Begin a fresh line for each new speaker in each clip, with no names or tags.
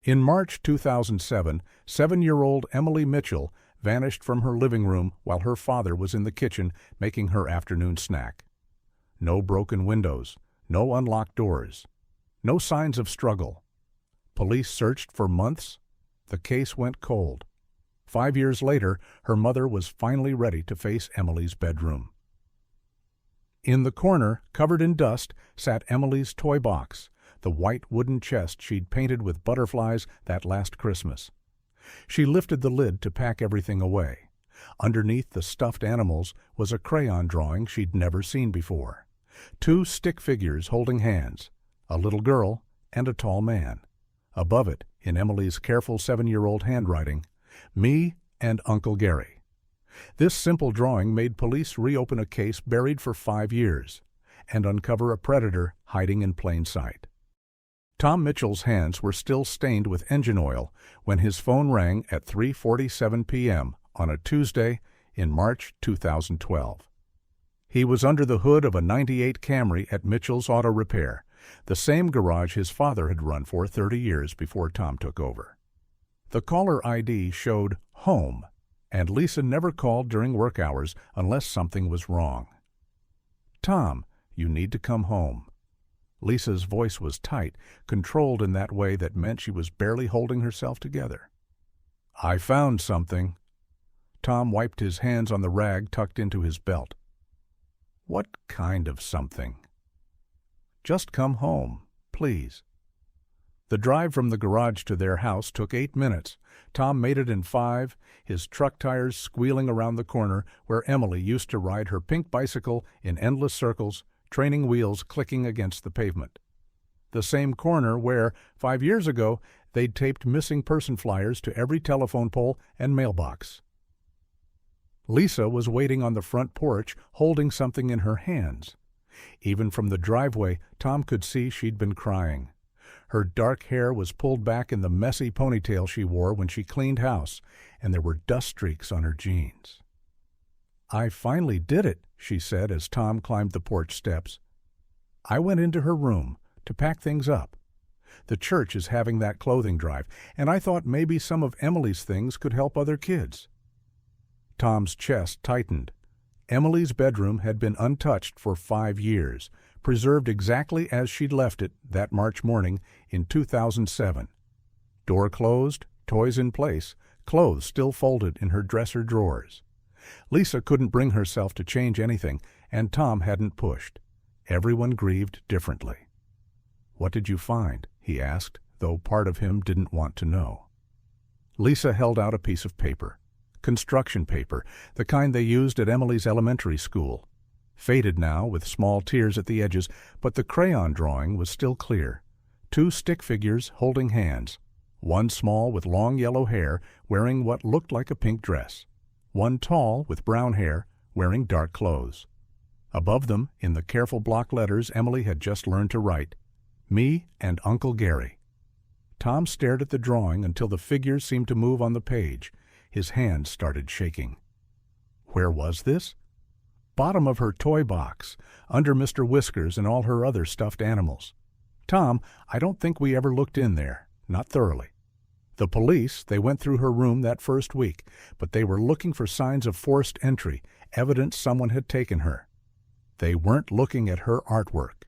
In March 2007, 7-year-old Emily Mitchell vanished from her living room while her father was in the kitchen making her afternoon snack. No broken windows, no unlocked doors, no signs of struggle. Police searched for months. The case went cold. 5 years later, her mother was finally ready to face Emily's bedroom. In the corner, covered in dust, sat Emily's toy box, the white wooden chest she'd painted with butterflies that last Christmas. She lifted the lid to pack everything away. Underneath the stuffed animals was a crayon drawing she'd never seen before. 2 stick figures holding hands, a little girl and a tall man. Above it, in Emily's careful 7-year-old handwriting, "Me and Uncle Gary." This simple drawing made police reopen a case buried for 5 years and uncover a predator hiding in plain sight. Tom Mitchell's hands were still stained with engine oil when his phone rang at 3:47 p.m. on a Tuesday in March 2012. He was under the hood of a '98 Camry at Mitchell's Auto Repair, the same garage his father had run for 30 years before Tom took over. The caller ID showed home, and Lisa never called during work hours unless something was wrong. "Tom, you need to come home." Lisa's voice was tight, controlled in that way that meant she was barely holding herself together. "I found something." Tom wiped his hands on the rag tucked into his belt. "What kind of something?" "Just come home, please." The drive from the garage to their house took 8 minutes. Tom made it in 5, his truck tires squealing around the corner where Emily used to ride her pink bicycle in endless circles, training wheels clicking against the pavement. The same corner where, 5 years ago, they'd taped missing person flyers to every telephone pole and mailbox. Lisa was waiting on the front porch, holding something in her hands. Even from the driveway, Tom could see she'd been crying. Her dark hair was pulled back in the messy ponytail she wore when she cleaned house, and there were dust streaks on her jeans. "I finally did it," she said as Tom climbed the porch steps. "I went into her room to pack things up. The church is having that clothing drive, and I thought maybe some of Emily's things could help other kids." Tom's chest tightened. Emily's bedroom had been untouched for 5 years, preserved exactly as she'd left it that March morning in 2007. Door closed, toys in place, clothes still folded in her dresser drawers. Lisa couldn't bring herself to change anything, and Tom hadn't pushed. Everyone grieved differently. "What did you find?" he asked, though part of him didn't want to know. Lisa held out a piece of paper. Construction paper, the kind they used at Emily's elementary school. Faded now, with small tears at the edges, but the crayon drawing was still clear. 2 stick figures holding hands. One small with long yellow hair, wearing what looked like a pink dress. One tall with brown hair, wearing dark clothes. Above them, in the careful block letters Emily had just learned to write, "Me and Uncle Gary." Tom stared at the drawing until the figures seemed to move on the page. His hands started shaking. Where was this? Bottom of her toy box, under Mr. Whiskers and all her other stuffed animals. "Tom, I don't think we ever looked in there, not thoroughly." The police, they went through her room that first week, but they were looking for signs of forced entry, evidence someone had taken her. They weren't looking at her artwork.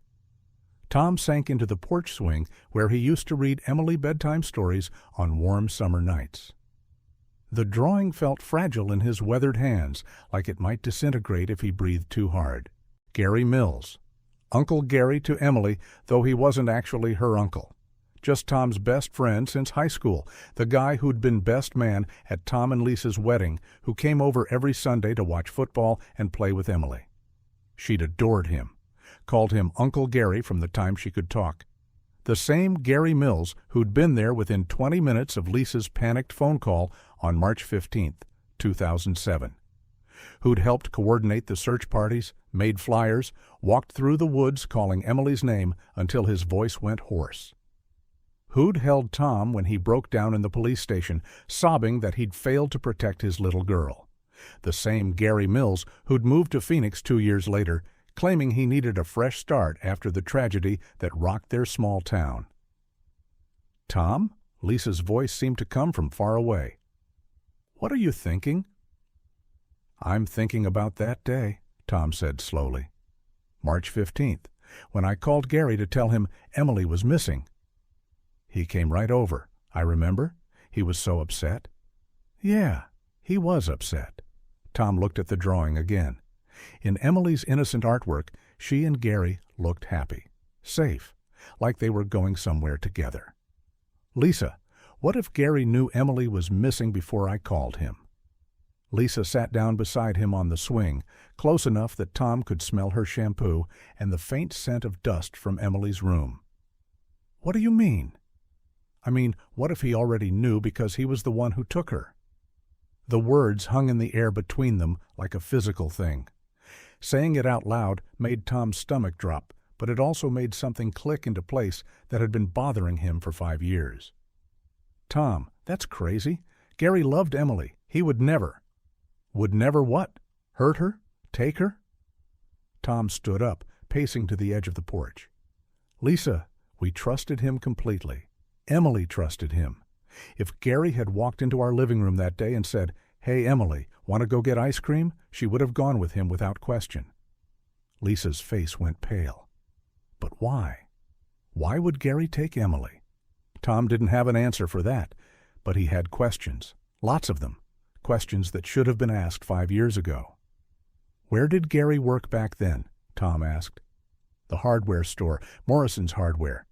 Tom sank into the porch swing where he used to read Emily bedtime stories on warm summer nights. The drawing felt fragile in his weathered hands, like it might disintegrate if he breathed too hard. Gary Mills. Uncle Gary to Emily, though he wasn't actually her uncle. Just Tom's best friend since high school, the guy who'd been best man at Tom and Lisa's wedding, who came over every Sunday to watch football and play with Emily. She'd adored him, called him Uncle Gary from the time she could talk. The same Gary Mills who'd been there within 20 minutes of Lisa's panicked phone call on March 15th, 2007. Who'd helped coordinate the search parties, made flyers, walked through the woods calling Emily's name until his voice went hoarse. Who'd held Tom when he broke down in the police station, sobbing that he'd failed to protect his little girl. The same Gary Mills who'd moved to Phoenix 2 years later, claiming he needed a fresh start after the tragedy that rocked their small town. "Tom?" Lisa's voice seemed to come from far away. "What are you thinking?" "I'm thinking about that day," Tom said slowly. "March 15th, when I called Gary to tell him Emily was missing. He came right over, I remember. He was so upset." "Yeah, he was upset." Tom looked at the drawing again. In Emily's innocent artwork, she and Gary looked happy, safe, like they were going somewhere together. "Lisa, what if Gary knew Emily was missing before I called him?" Lisa sat down beside him on the swing, close enough that Tom could smell her shampoo and the faint scent of dust from Emily's room. "What do you mean?" "I mean, what if he already knew because he was the one who took her?" The words hung in the air between them like a physical thing. Saying it out loud made Tom's stomach drop, but it also made something click into place that had been bothering him for 5 years. "Tom, that's crazy. Gary loved Emily. He would never." "Would never what? Hurt her? Take her?" Tom stood up, pacing to the edge of the porch. "Lisa, we trusted him completely. Emily trusted him. If Gary had walked into our living room that day and said, 'Hey, Emily, want to go get ice cream?' she would have gone with him without question." Lisa's face went pale. But why? Why would Gary take Emily? Tom didn't have an answer for that, but he had questions, lots of them, questions that should have been asked 5 years ago. "Where did Gary work back then?" Tom asked. "The hardware store, Morrison's Hardware."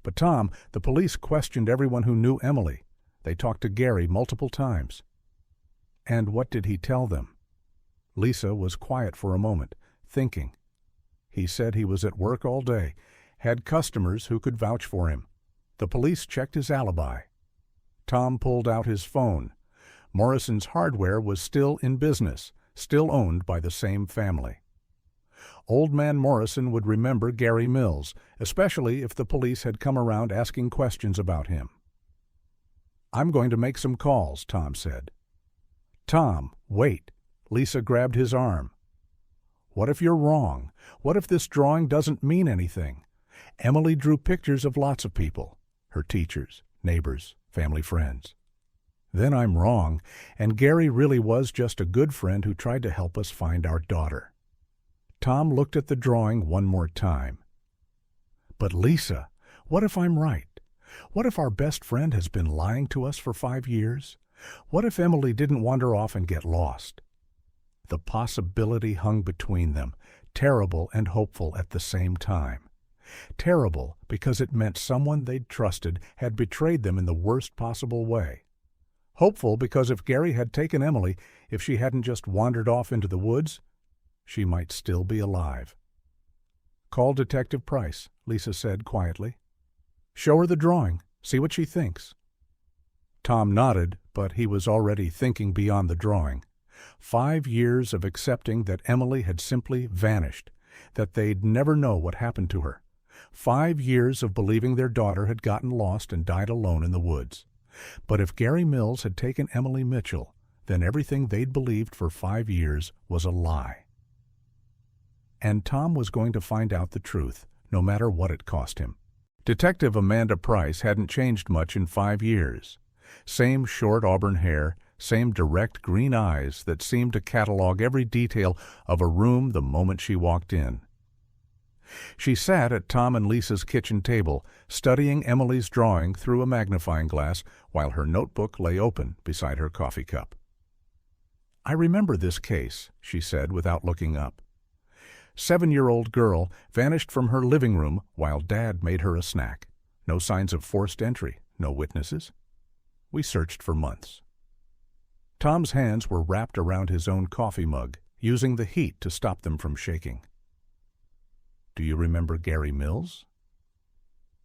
"But Tom, the police questioned everyone who knew Emily. They talked to Gary multiple times." "And what did he tell them?" Lisa was quiet for a moment, thinking. "He said he was at work all day, had customers who could vouch for him. The police checked his alibi." Tom pulled out his phone. Morrison's Hardware was still in business, still owned by the same family. Old man Morrison would remember Gary Mills, especially if the police had come around asking questions about him. "I'm going to make some calls," Tom said. "Tom, wait." Lisa grabbed his arm. "What if you're wrong? What if this drawing doesn't mean anything? Emily drew pictures of lots of people, her teachers, neighbors, family friends. Then I'm wrong, and Gary really was just a good friend who tried to help us find our daughter." Tom looked at the drawing one more time. "But Lisa, what if I'm right? What if our best friend has been lying to us for 5 years? What if Emily didn't wander off and get lost?" The possibility hung between them, terrible and hopeful at the same time. Terrible because it meant someone they'd trusted had betrayed them in the worst possible way. Hopeful because if Gary had taken Emily, if she hadn't just wandered off into the woods, she might still be alive. "Call Detective Price," Lisa said quietly. "Show her the drawing. See what she thinks." Tom nodded, but he was already thinking beyond the drawing. 5 years of accepting that Emily had simply vanished, that they'd never know what happened to her. 5 years of believing their daughter had gotten lost and died alone in the woods. But if Gary Mills had taken Emily Mitchell, then everything they'd believed for 5 years was a lie. And Tom was going to find out the truth, no matter what it cost him. Detective Amanda Price hadn't changed much in 5 years. Same short auburn hair, same direct green eyes that seemed to catalog every detail of a room the moment she walked in. She sat at Tom and Lisa's kitchen table, studying Emily's drawing through a magnifying glass while her notebook lay open beside her coffee cup. "I remember this case," she said without looking up. 7-year-old girl vanished from her living room while Dad made her a snack. No signs of forced entry, no witnesses. We searched for months. Tom's hands were wrapped around his own coffee mug, using the heat to stop them from shaking. "Do you remember Gary Mills?"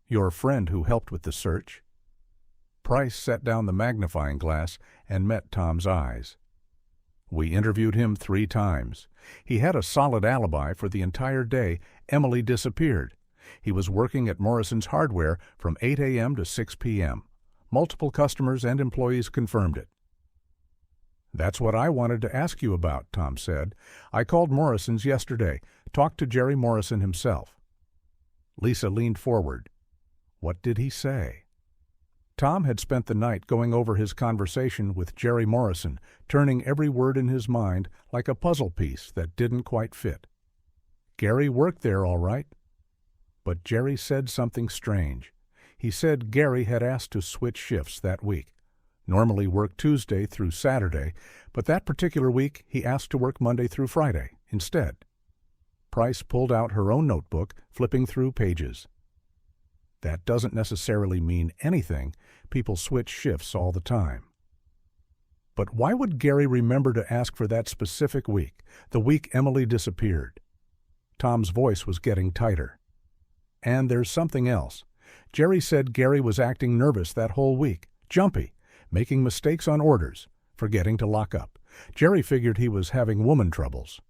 "Your friend who helped with the search." Price set down the magnifying glass and met Tom's eyes. "We interviewed him 3 times. He had a solid alibi for the entire day Emily disappeared. He was working at Morrison's Hardware from 8 a.m. to 6 p.m. Multiple customers and employees confirmed it." "That's what I wanted to ask you about," Tom said. "I called Morrison's yesterday, talked to Jerry Morrison himself." Lisa leaned forward. "What did he say?" Tom had spent the night going over his conversation with Jerry Morrison, turning every word in his mind like a puzzle piece that didn't quite fit. Gary worked there all right. But Jerry said something strange. He said Gary had asked to switch shifts that week. Normally work Tuesday through Saturday, but that particular week he asked to work Monday through Friday instead. Price pulled out her own notebook, flipping through pages. That doesn't necessarily mean anything. People switch shifts all the time. But why would Gary remember to ask for that specific week, the week Emily disappeared? Tom's voice was getting tighter. And there's something else. Jerry said Gary was acting nervous that whole week, jumpy, making mistakes on orders, forgetting to lock up. Jerry figured he was having woman troubles.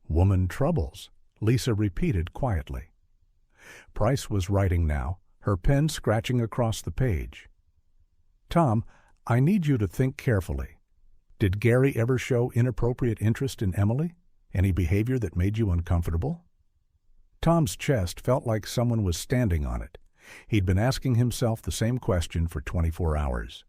Woman troubles, Lisa repeated quietly. Price was writing now, her pen scratching across the page. Tom, I need you to think carefully. Did Gary ever show inappropriate interest in Emily? Any behavior that made you uncomfortable? Tom's chest felt like someone was standing on it. He'd been asking himself the same question for 24 hours.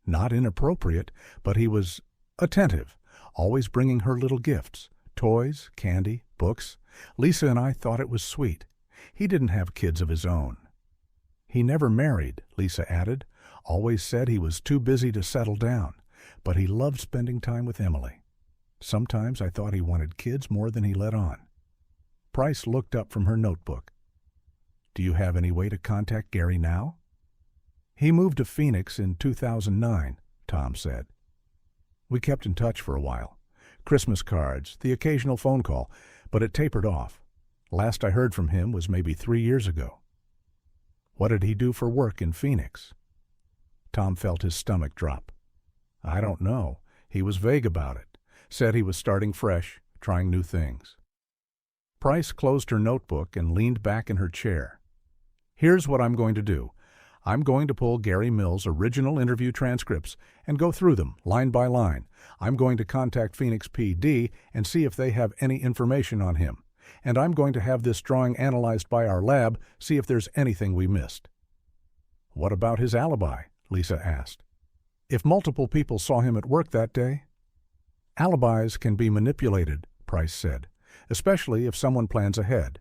Not inappropriate, but he was attentive, always bringing her little gifts, toys, candy, books. Lisa and I thought it was sweet. He didn't have kids of his own. He never married, Lisa added, always said he was too busy to settle down, but he loved spending time with Emily. Sometimes I thought he wanted kids more than he let on. Price looked up from her notebook. Do you have any way to contact Gary now? He moved to Phoenix in 2009, Tom said. We kept in touch for a while. Christmas cards, the occasional phone call, but it tapered off. Last I heard from him was maybe 3 years ago. What did he do for work in Phoenix? Tom felt his stomach drop. I don't know. He was vague about it. Said he was starting fresh, trying new things. Price closed her notebook and leaned back in her chair. Here's what I'm going to do. I'm going to pull Gary Mills' original interview transcripts and go through them line by line. I'm going to contact Phoenix PD and see if they have any information on him. And I'm going to have this drawing analyzed by our lab, see if there's anything we missed. What about his alibi? Lisa asked. If multiple people saw him at work that day? Alibis can be manipulated, Price said, especially if someone plans ahead.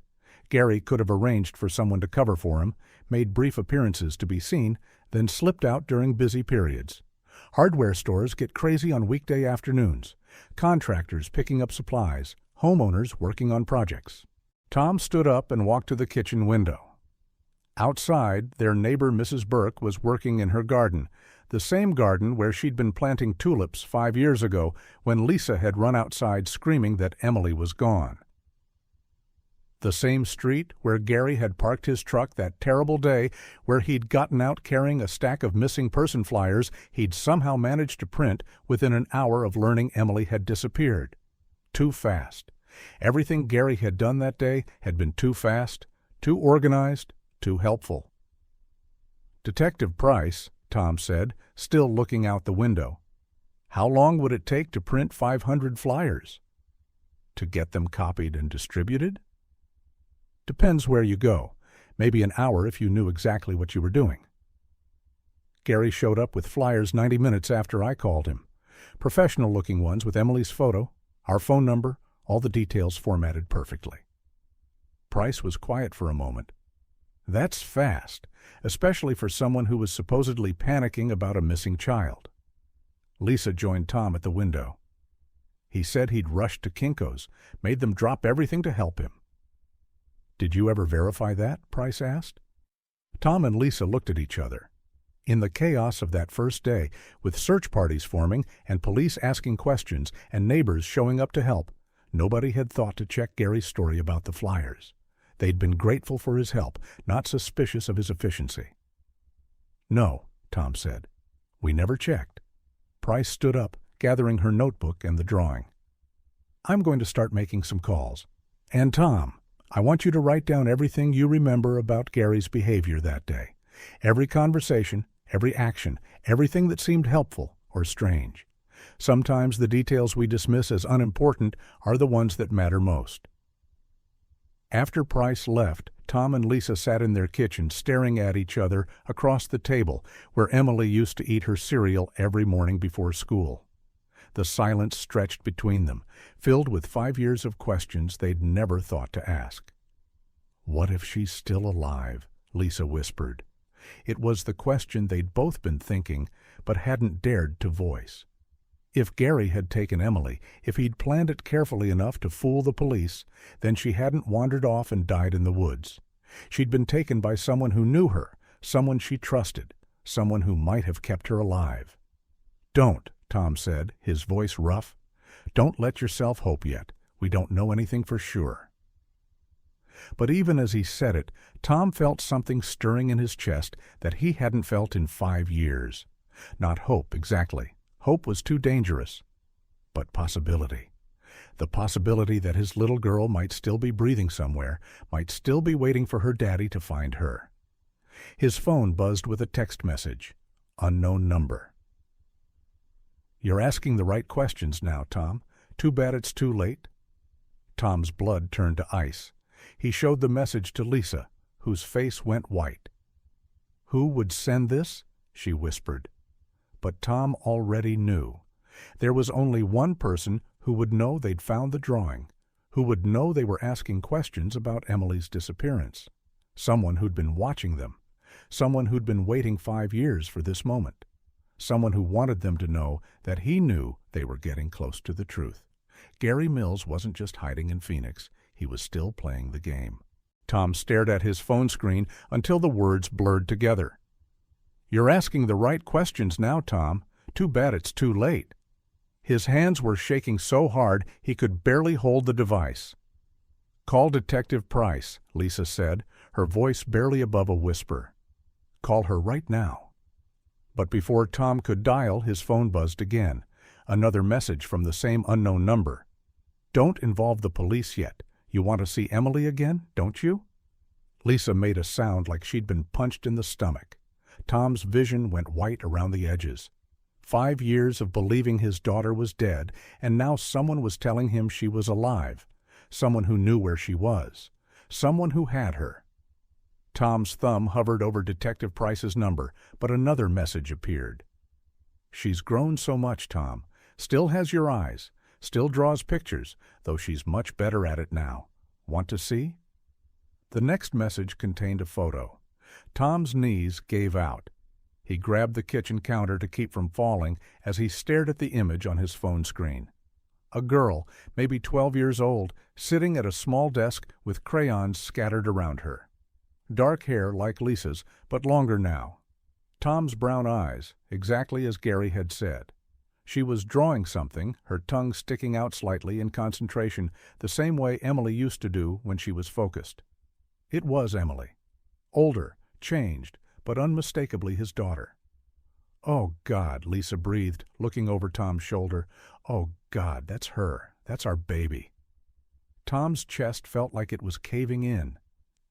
Gary could have arranged for someone to cover for him, made brief appearances to be seen, then slipped out during busy periods. Hardware stores get crazy on weekday afternoons, contractors picking up supplies, homeowners working on projects. Tom stood up and walked to the kitchen window. Outside, their neighbor Mrs. Burke was working in her garden, the same garden where she'd been planting tulips 5 years ago when Lisa had run outside screaming that Emily was gone. The same street where Gary had parked his truck that terrible day where he'd gotten out carrying a stack of missing person flyers he'd somehow managed to print within an hour of learning Emily had disappeared. Too fast. Everything Gary had done that day had been too fast, too organized, too helpful. Detective Price, Tom said, still looking out the window. How long would it take to print 500 flyers? To get them copied and distributed? Depends where you go. Maybe an hour if you knew exactly what you were doing. Gary showed up with flyers 90 minutes after I called him. Professional-looking ones with Emily's photo, our phone number, all the details formatted perfectly. Price was quiet for a moment. That's fast, especially for someone who was supposedly panicking about a missing child. Lisa joined Tom at the window. He said he'd rushed to Kinko's, made them drop everything to help him. Did you ever verify that? Price asked. Tom and Lisa looked at each other. In the chaos of that first day, with search parties forming and police asking questions and neighbors showing up to help, nobody had thought to check Gary's story about the flyers. They'd been grateful for his help, not suspicious of his efficiency. No, Tom said. We never checked. Price stood up, gathering her notebook and the drawing. I'm going to start making some calls. And Tom, I want you to write down everything you remember about Gary's behavior that day. Every conversation, every action, everything that seemed helpful or strange. Sometimes the details we dismiss as unimportant are the ones that matter most. After Price left, Tom and Lisa sat in their kitchen staring at each other across the table where Emily used to eat her cereal every morning before school. The silence stretched between them, filled with 5 years of questions they'd never thought to ask. "What if she's still alive?" Lisa whispered. It was the question they'd both been thinking, but hadn't dared to voice. If Gary had taken Emily, if he'd planned it carefully enough to fool the police, then she hadn't wandered off and died in the woods. She'd been taken by someone who knew her, someone she trusted, someone who might have kept her alive. "Don't," Tom said, his voice rough. "Don't let yourself hope yet. We don't know anything for sure." But even as he said it, Tom felt something stirring in his chest that he hadn't felt in 5 years. Not hope, exactly. Hope was too dangerous. But possibility. The possibility that his little girl might still be breathing somewhere, might still be waiting for her daddy to find her. His phone buzzed with a text message. Unknown number. "You're asking the right questions now, Tom. Too bad it's too late." Tom's blood turned to ice. He showed the message to Lisa, whose face went white. "Who would send this?" she whispered. But Tom already knew. There was only one person who would know they'd found the drawing, who would know they were asking questions about Emily's disappearance. Someone who'd been watching them. Someone who'd been waiting 5 years for this moment. Someone who wanted them to know that he knew they were getting close to the truth. Gary Mills wasn't just hiding in Phoenix. He was still playing the game. Tom stared at his phone screen until the words blurred together. "You're asking the right questions now, Tom. Too bad it's too late." His hands were shaking so hard he could barely hold the device. "Call Detective Price," Lisa said, her voice barely above a whisper. "Call her right now." But before Tom could dial, his phone buzzed again. Another message from the same unknown number. "Don't involve the police yet. You want to see Emily again, don't you?" Lisa made a sound like she'd been punched in the stomach. Tom's vision went white around the edges. 5 years of believing his daughter was dead, and now someone was telling him she was alive. Someone who knew where she was. Someone who had her. Tom's thumb hovered over Detective Price's number, but another message appeared. "She's grown so much, Tom. Still has your eyes. Still draws pictures, though she's much better at it now. Want to see?" The next message contained a photo. Tom's knees gave out. He grabbed the kitchen counter to keep from falling as he stared at the image on his phone screen. A girl, maybe 12 years old, sitting at a small desk with crayons scattered around her. Dark hair like Lisa's, but longer now. Tom's brown eyes, exactly as Gary had said. She was drawing something, her tongue sticking out slightly in concentration, the same way Emily used to do when she was focused. It was Emily. Older, changed, but unmistakably his daughter. "Oh, God," Lisa breathed, looking over Tom's shoulder. "Oh, God, that's her. That's our baby." Tom's chest felt like it was caving in.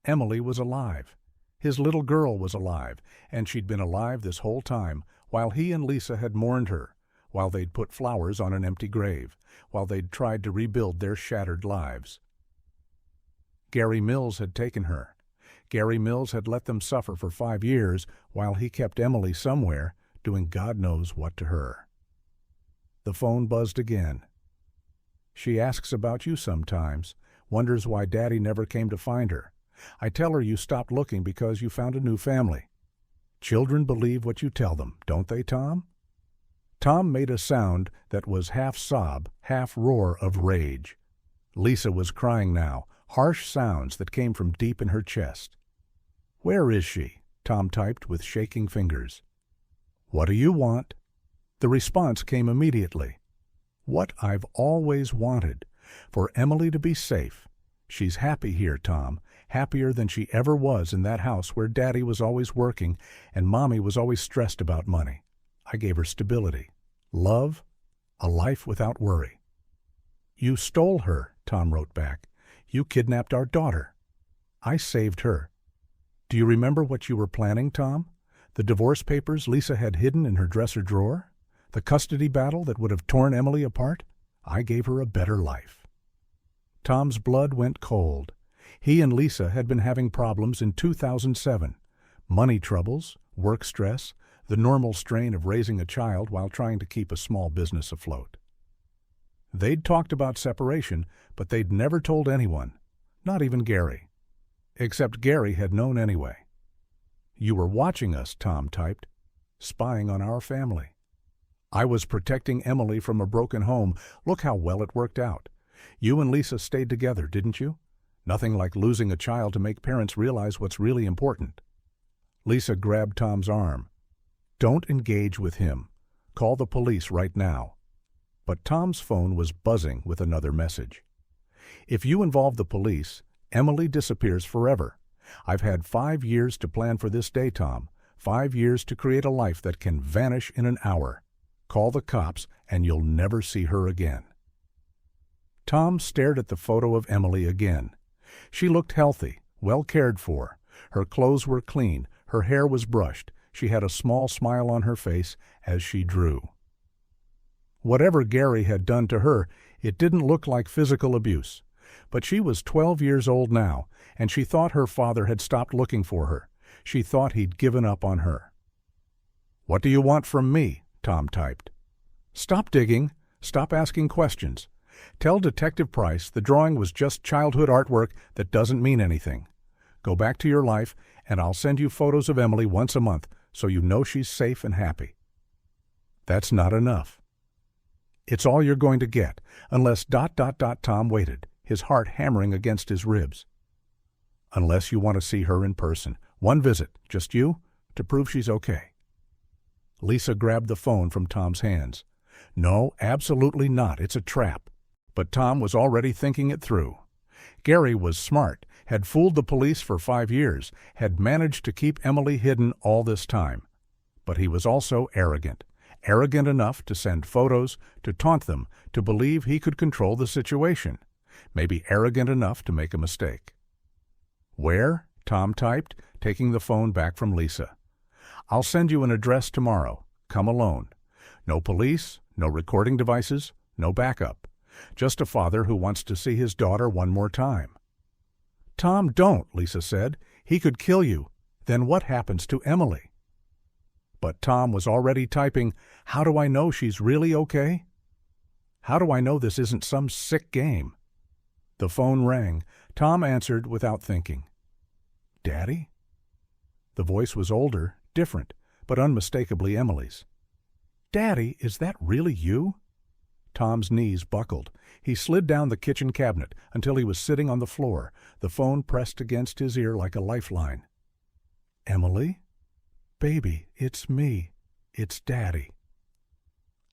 Emily was alive. His little girl was alive, and she'd been alive this whole time, while he and Lisa had mourned her, while they'd put flowers on an empty grave, while they'd tried to rebuild their shattered lives. Gary Mills had taken her. Gary Mills had let them suffer for 5 years while he kept Emily somewhere, doing God knows what to her. The phone buzzed again. "She asks about you sometimes, wonders why Daddy never came to find her. I tell her you stopped looking because you found a new family. Children believe what you tell them, don't they, Tom?" Tom made a sound that was half sob, half roar of rage. Lisa was crying now, harsh sounds that came from deep in her chest. "Where is she?" Tom typed with shaking fingers. "What do you want?" The response came immediately. "What I've always wanted, for Emily to be safe. She's happy here, Tom, happier than she ever was in that house where Daddy was always working and Mommy was always stressed about money. I gave her stability, love, a life without worry." "You stole her," Tom wrote back. "You kidnapped our daughter." "I saved her." "Do you remember what you were planning, Tom? The divorce papers Lisa had hidden in her dresser drawer? The custody battle that would have torn Emily apart? I gave her a better life." Tom's blood went cold. He and Lisa had been having problems in 2007. Money troubles, work stress, the normal strain of raising a child while trying to keep a small business afloat. They'd talked about separation, but they'd never told anyone, not even Gary. Except Gary had known anyway. "You were watching us," Tom typed, "spying on our family. I was protecting Emily from a broken home. Look how well it worked out. You and Lisa stayed together, didn't you? Nothing like losing a child to make parents realize what's really important." Lisa grabbed Tom's arm. "Don't engage with him. Call the police right now." But Tom's phone was buzzing with another message. "If you involve the police, Emily disappears forever. I've had 5 years to plan for this day, Tom. 5 years to create a life that can vanish in an hour. Call the cops and you'll never see her again." Tom stared at the photo of Emily again. She looked healthy, well cared for. Her clothes were clean, her hair was brushed. She had a small smile on her face as she drew. Whatever Gary had done to her, it didn't look like physical abuse. But she was 12 years old now, and she thought her father had stopped looking for her. She thought he'd given up on her. "What do you want from me?" Tom typed. "Stop digging. Stop asking questions. Tell Detective Price the drawing was just childhood artwork that doesn't mean anything. Go back to your life, and I'll send you photos of Emily once a month so you know she's safe and happy." "That's not enough." "It's all you're going to get, unless ... Tom waited, his heart hammering against his ribs. "Unless you want to see her in person. One visit, just you, to prove she's okay." Lisa grabbed the phone from Tom's hands. "No, absolutely not. It's a trap." But Tom was already thinking it through. Gary was smart, had fooled the police for 5 years, had managed to keep Emily hidden all this time. But he was also arrogant. Arrogant enough to send photos, to taunt them, to believe he could control the situation. Maybe arrogant enough to make a mistake. "Where?" Tom typed, taking the phone back from Lisa. "I'll send you an address tomorrow. Come alone. No police, no recording devices, no backup. Just a father who wants to see his daughter one more time." "Tom, don't," Lisa said. "He could kill you. Then what happens to Emily?" But Tom was already typing, "How do I know she's really okay? How do I know this isn't some sick game?" The phone rang. Tom answered without thinking. "Daddy?" The voice was older, different, but unmistakably Emily's. "Daddy, is that really you?" Tom's knees buckled. He slid down the kitchen cabinet until he was sitting on the floor, the phone pressed against his ear like a lifeline. "Emily? Baby, it's me. It's Daddy."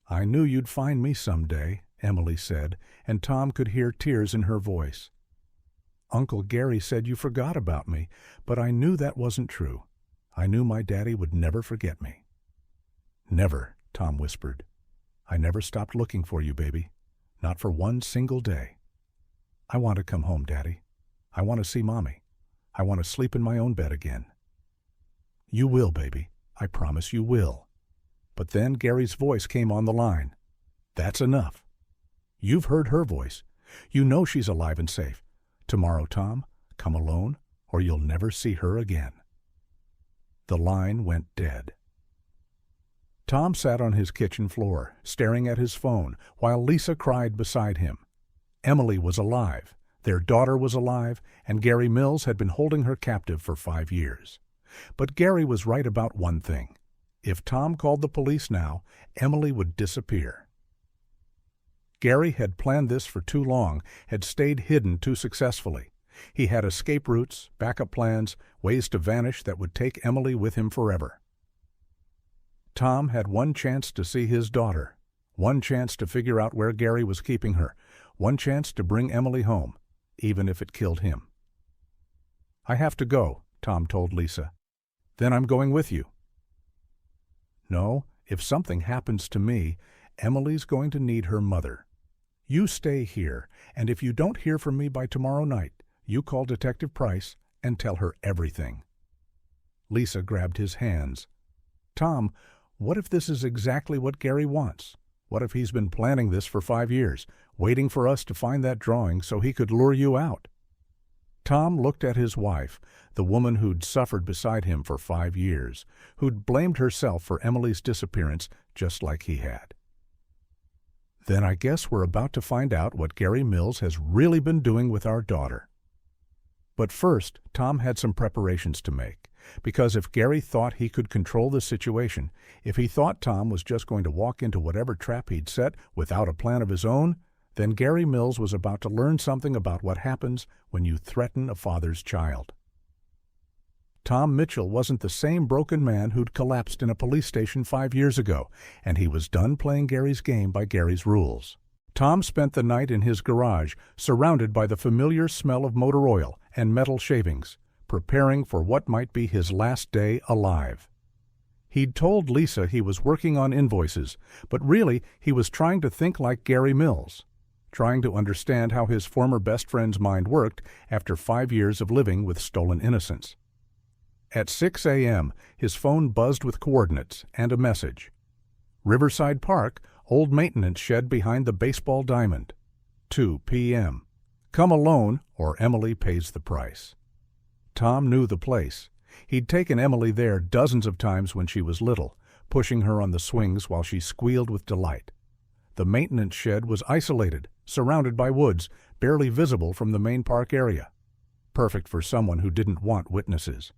"I knew you'd find me someday," Emily said, and Tom could hear tears in her voice. "Uncle Gary said you forgot about me, but I knew that wasn't true. I knew my daddy would never forget me." "Never," Tom whispered. "I never stopped looking for you, baby. Not for one single day. I want to come home, Daddy. I want to see Mommy. I want to sleep in my own bed again." "You will, baby. I promise you will." But then Gary's voice came on the line. "That's enough. You've heard her voice. You know she's alive and safe. Tomorrow, Tom, come alone, or you'll never see her again." The line went dead. Tom sat on his kitchen floor, staring at his phone, while Lisa cried beside him. Emily was alive, their daughter was alive, and Gary Mills had been holding her captive for 5 years. But Gary was right about one thing. If Tom called the police now, Emily would disappear. Gary had planned this for too long, had stayed hidden too successfully. He had escape routes, backup plans, ways to vanish that would take Emily with him forever. Tom had one chance to see his daughter, one chance to figure out where Gary was keeping her, one chance to bring Emily home, even if it killed him. "I have to go," Tom told Lisa. "Then I'm going with you." "No, if something happens to me, Emily's going to need her mother. You stay here, and if you don't hear from me by tomorrow night, you call Detective Price and tell her everything." Lisa grabbed his hands. "Tom, what if this is exactly what Gary wants? What if he's been planning this for 5 years, waiting for us to find that drawing so he could lure you out?" Tom looked at his wife, the woman who'd suffered beside him for 5 years, who'd blamed herself for Emily's disappearance just like he had. Then I guess we're about to find out what Gary Mills has really been doing with our daughter. But first, Tom had some preparations to make, because if Gary thought he could control the situation, if he thought Tom was just going to walk into whatever trap he'd set without a plan of his own, then Gary Mills was about to learn something about what happens when you threaten a father's child. Tom Mitchell wasn't the same broken man who'd collapsed in a police station 5 years ago, and he was done playing Gary's game by Gary's rules. Tom spent the night in his garage, surrounded by the familiar smell of motor oil and metal shavings, preparing for what might be his last day alive. He'd told Lisa he was working on invoices, but really he was trying to think like Gary Mills, trying to understand how his former best friend's mind worked after 5 years of living with stolen innocence. At 6 a.m., his phone buzzed with coordinates and a message. Riverside Park, old maintenance shed behind the baseball diamond. 2 p.m. Come alone or Emily pays the price. Tom knew the place. He'd taken Emily there dozens of times when she was little, pushing her on the swings while she squealed with delight. The maintenance shed was isolated, surrounded by woods, barely visible from the main park area. Perfect for someone who didn't want witnesses.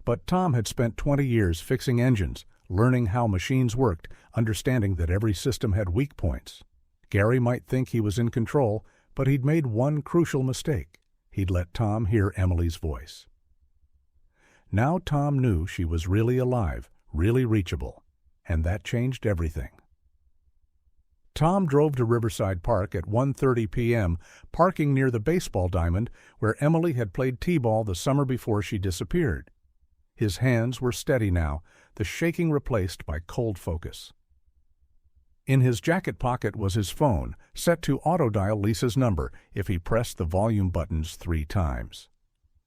But Tom had spent 20 years fixing engines, learning how machines worked, understanding that every system had weak points. Gary might think he was in control, but he'd made one crucial mistake. He'd let Tom hear Emily's voice. Now Tom knew she was really alive, really reachable, and that changed everything. Tom drove to Riverside Park at 1:30 p.m., parking near the baseball diamond where Emily had played t-ball the summer before she disappeared. His hands were steady now, the shaking replaced by cold focus. In his jacket pocket was his phone, set to auto-dial Lisa's number if he pressed the volume buttons 3 times.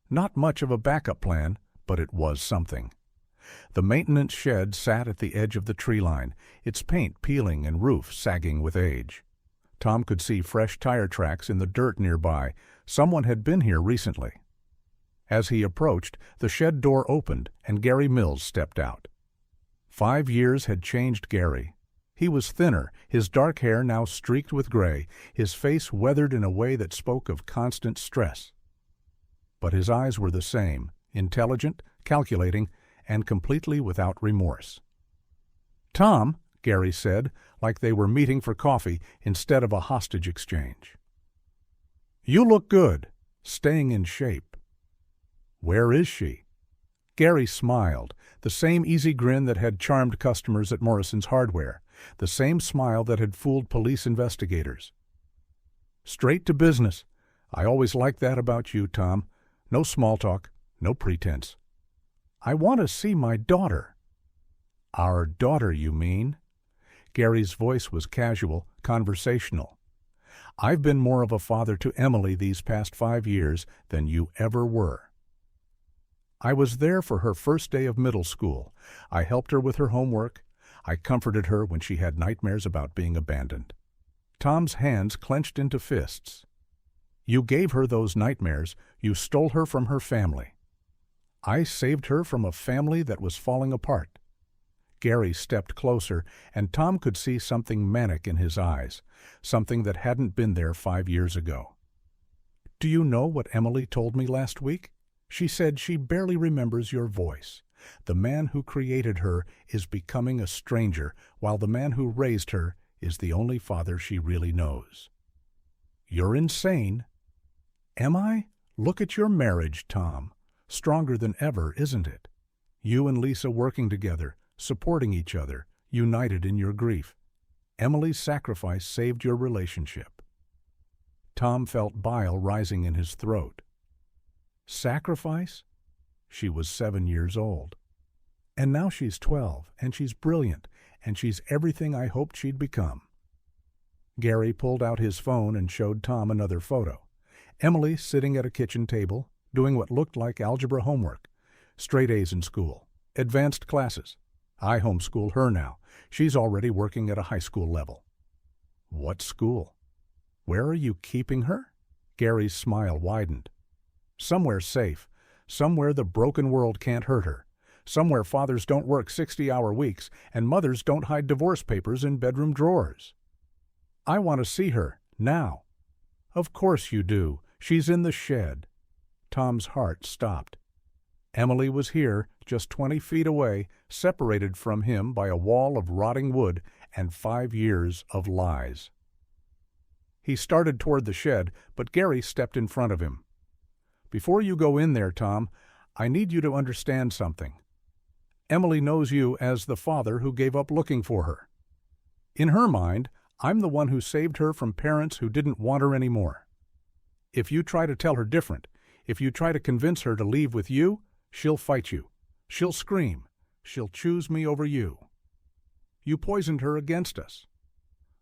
Not much of a backup plan, but it was something. The maintenance shed sat at the edge of the tree line, its paint peeling and roof sagging with age. Tom could see fresh tire tracks in the dirt nearby. Someone had been here recently. As he approached, the shed door opened and Gary Mills stepped out. 5 years had changed Gary. He was thinner, his dark hair now streaked with gray, his face weathered in a way that spoke of constant stress. But his eyes were the same, intelligent, calculating, and completely without remorse. "Tom," Gary said, like they were meeting for coffee instead of a hostage exchange. "You look good, staying in shape." "Where is she?" Gary smiled, the same easy grin that had charmed customers at Morrison's Hardware, the same smile that had fooled police investigators. "Straight to business. I always liked that about you, Tom. No small talk, no pretense." "I want to see my daughter." "Our daughter, you mean?" Gary's voice was casual, conversational. "I've been more of a father to Emily these past 5 years than you ever were. I was there for her first day of middle school. I helped her with her homework. I comforted her when she had nightmares about being abandoned." Tom's hands clenched into fists. "You gave her those nightmares. You stole her from her family." "I saved her from a family that was falling apart." Gary stepped closer, and Tom could see something manic in his eyes, something that hadn't been there 5 years ago. "Do you know what Emily told me last week? She said she barely remembers your voice. The man who created her is becoming a stranger, while the man who raised her is the only father she really knows." "You're insane." "Am I? Look at your marriage, Tom. Stronger than ever, isn't it? You and Lisa working together, supporting each other, united in your grief. Emily's sacrifice saved your relationship." Tom felt bile rising in his throat. Sacrifice? She was 7 years old. And now she's 12, and she's brilliant, and she's everything I hoped she'd become. Gary pulled out his phone and showed Tom another photo. Emily sitting at a kitchen table, doing what looked like algebra homework. Straight A's in school. Advanced classes. I homeschool her now. She's already working at a high school level. What school? Where are you keeping her? Gary's smile widened. Somewhere safe, somewhere the broken world can't hurt her, somewhere fathers don't work 60-hour weeks and mothers don't hide divorce papers in bedroom drawers. I want to see her, now. Of course you do. She's in the shed. Tom's heart stopped. Emily was here, just 20 feet away, separated from him by a wall of rotting wood and 5 years of lies. He started toward the shed, but Gary stepped in front of him. Before you go in there, Tom, I need you to understand something. Emily knows you as the father who gave up looking for her. In her mind, I'm the one who saved her from parents who didn't want her anymore. If you try to tell her different, if you try to convince her to leave with you, she'll fight you. She'll scream. She'll choose me over you. You poisoned her against us.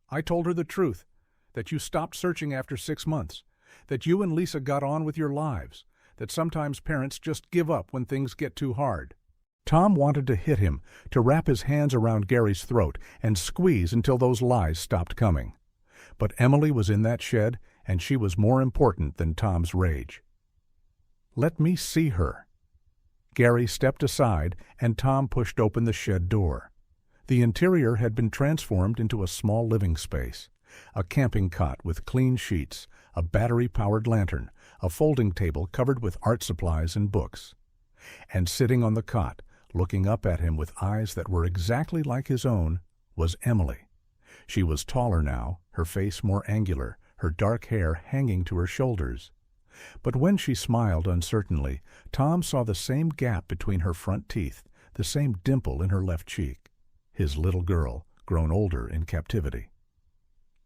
I told her the truth, that you stopped searching after 6 months, that you and Lisa got on with your lives, that sometimes parents just give up when things get too hard. Tom wanted to hit him, to wrap his hands around Gary's throat and squeeze until those lies stopped coming. But Emily was in that shed, and she was more important than Tom's rage. Let me see her. Gary stepped aside, and Tom pushed open the shed door. The interior had been transformed into a small living space. A camping cot with clean sheets, a battery-powered lantern, a folding table covered with art supplies and books. And sitting on the cot, looking up at him with eyes that were exactly like his own, was Emily. She was taller now, her face more angular, her dark hair hanging to her shoulders. But when she smiled uncertainly, Tom saw the same gap between her front teeth, the same dimple in her left cheek. His little girl, grown older in captivity.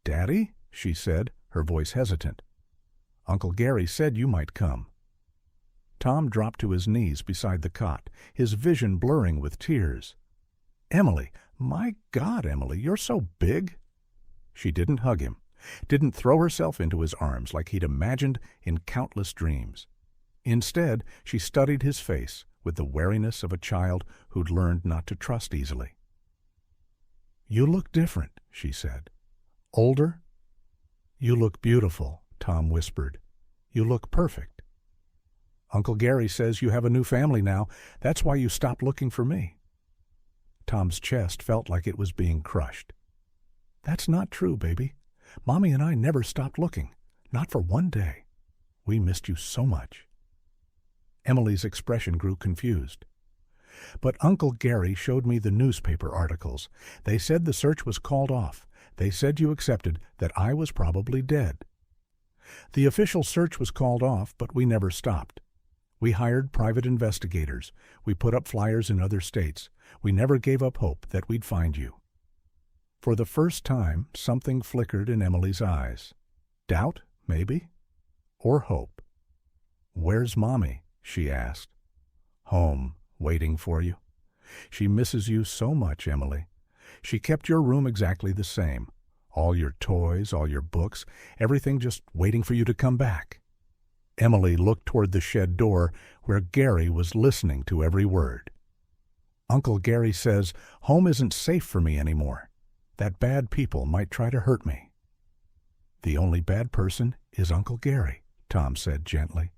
"Daddy?" she said, her voice hesitant. "Uncle Gary said you might come." Tom dropped to his knees beside the cot, his vision blurring with tears. "Emily, my God, Emily, you're so big." She didn't hug him, didn't throw herself into his arms like he'd imagined in countless dreams. Instead, she studied his face with the wariness of a child who'd learned not to trust easily. "You look different," she said. "Older?" "You look beautiful," Tom whispered. "You look perfect." "Uncle Gary says you have a new family now. That's why you stopped looking for me." Tom's chest felt like it was being crushed. "That's not true, baby. Mommy and I never stopped looking. Not for one day. We missed you so much." Emily's expression grew confused. "But Uncle Gary showed me the newspaper articles. They said the search was called off. They said you accepted that I was probably dead." "The official search was called off, but we never stopped. We hired private investigators. We put up flyers in other states. We never gave up hope that we'd find you." For the first time, something flickered in Emily's eyes. Doubt, maybe? Or hope. "Where's Mommy?" she asked. "Home, waiting for you. She misses you so much, Emily. She kept your room exactly the same. All your toys, all your books, everything just waiting for you to come back." Emily looked toward the shed door where Gary was listening to every word. "Uncle Gary says home isn't safe for me anymore. That bad people might try to hurt me." "The only bad person is Uncle Gary," Tom said gently.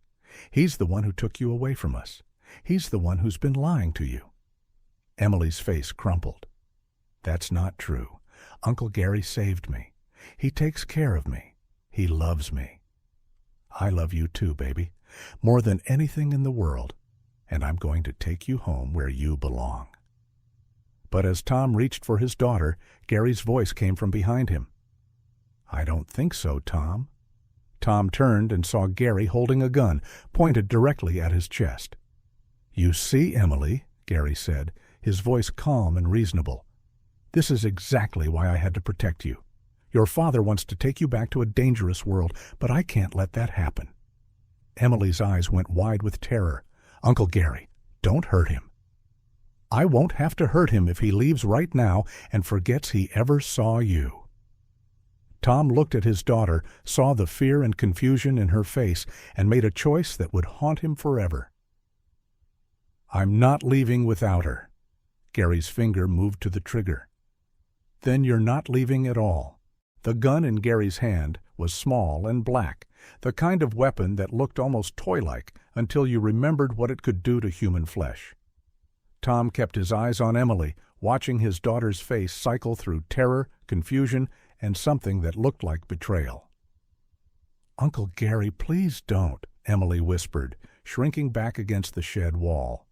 "He's the one who took you away from us. He's the one who's been lying to you." Emily's face crumpled. "That's not true. Uncle Gary saved me. He takes care of me. He loves me. I love you too, baby, more than anything in the world, and I'm going to take you home where you belong." But as Tom reached for his daughter, Gary's voice came from behind him. "I don't think so, Tom." Tom turned and saw Gary holding a gun, pointed directly at his chest. "You see, Emily," Gary said, his voice calm and reasonable, "this is exactly why I had to protect you. Your father wants to take you back to a dangerous world, but I can't let that happen." Emily's eyes went wide with terror. "Uncle Gary, don't hurt him." "I won't have to hurt him if he leaves right now and forgets he ever saw you." Tom looked at his daughter, saw the fear and confusion in her face, and made a choice that would haunt him forever. "I'm not leaving without her." Gary's finger moved to the trigger. "Then you're not leaving at all." The gun in Gary's hand was small and black, the kind of weapon that looked almost toy-like until you remembered what it could do to human flesh. Tom kept his eyes on Emily, watching his daughter's face cycle through terror, confusion, and something that looked like betrayal. "Uncle Gary, please don't," Emily whispered, shrinking back against the shed wall.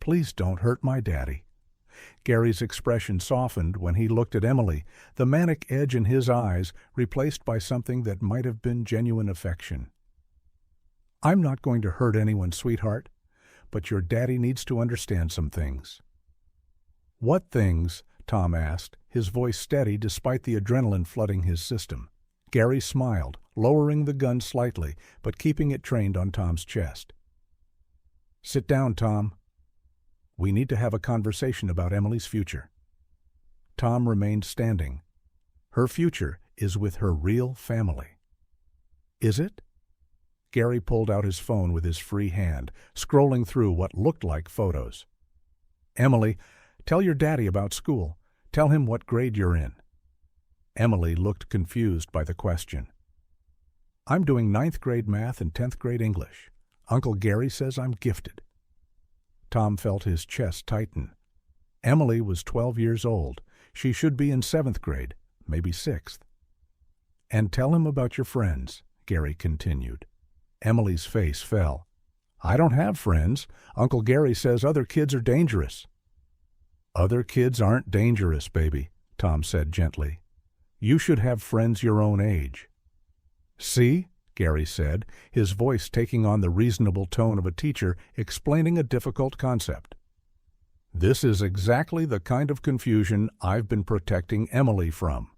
"Please don't hurt my daddy." Gary's expression softened when he looked at Emily, the manic edge in his eyes replaced by something that might have been genuine affection. "I'm not going to hurt anyone, sweetheart, but your daddy needs to understand some things." "What things?" Tom asked, his voice steady despite the adrenaline flooding his system. Gary smiled, lowering the gun slightly, but keeping it trained on Tom's chest. "Sit down, Tom. We need to have a conversation about Emily's future." Tom remained standing. "Her future is with her real family." "Is it?" Gary pulled out his phone with his free hand, scrolling through what looked like photos. "Emily, tell your daddy about school. Tell him what grade you're in." Emily looked confused by the question. "I'm doing 9th grade math and 10th grade English. Uncle Gary says I'm gifted." Tom felt his chest tighten. Emily was 12 years old. She should be in 7th grade, maybe 6th. "And tell him about your friends," Gary continued. Emily's face fell. "I don't have friends. Uncle Gary says other kids are dangerous." "Other kids aren't dangerous, baby," Tom said gently. "You should have friends your own age." "See?" Gary said, his voice taking on the reasonable tone of a teacher explaining a difficult concept. "This is exactly the kind of confusion I've been protecting Emily from.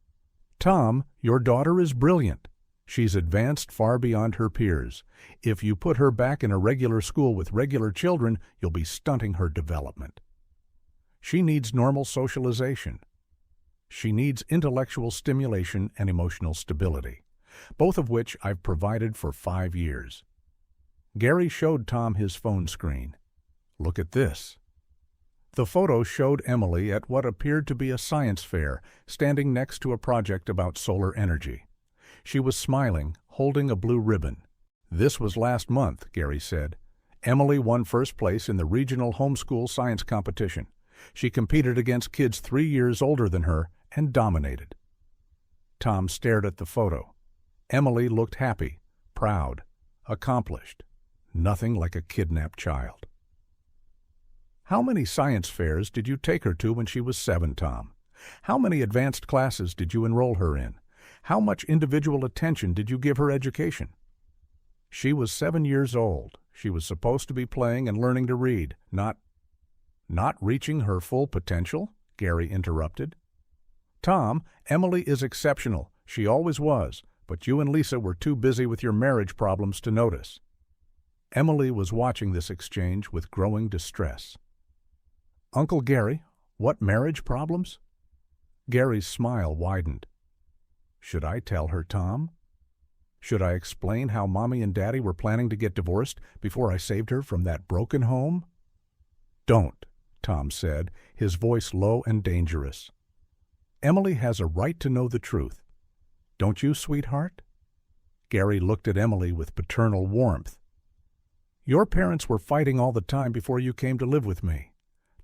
Tom, your daughter is brilliant. She's advanced far beyond her peers. If you put her back in a regular school with regular children, you'll be stunting her development. She needs normal socialization. She needs intellectual stimulation and emotional stability, both of which I've provided for 5 years. Gary showed Tom his phone screen. "Look at this." The photo showed Emily at what appeared to be a science fair, standing next to a project about solar energy. She was smiling, holding a blue ribbon. "This was last month," Gary said. "Emily won first place in the regional homeschool science competition. She competed against kids 3 years older than her and dominated." Tom stared at the photo. Emily looked happy, proud, accomplished, nothing like a kidnapped child. "How many science fairs did you take her to when she was 7, Tom? How many advanced classes did you enroll her in? How much individual attention did you give her education?" "She was 7 years old. She was supposed to be playing and learning to read, not reaching her full potential," Gary interrupted. "Tom, Emily is exceptional. She always was, but you and Lisa were too busy with your marriage problems to notice." Emily was watching this exchange with growing distress. "Uncle Gary, what marriage problems?" Gary's smile widened. "Should I tell her, Tom? Should I explain how Mommy and Daddy were planning to get divorced before I saved her from that broken home?" "Don't," Tom said, his voice low and dangerous. "Emily has a right to know the truth. Don't you, sweetheart?" Gary looked at Emily with paternal warmth. "Your parents were fighting all the time before you came to live with me.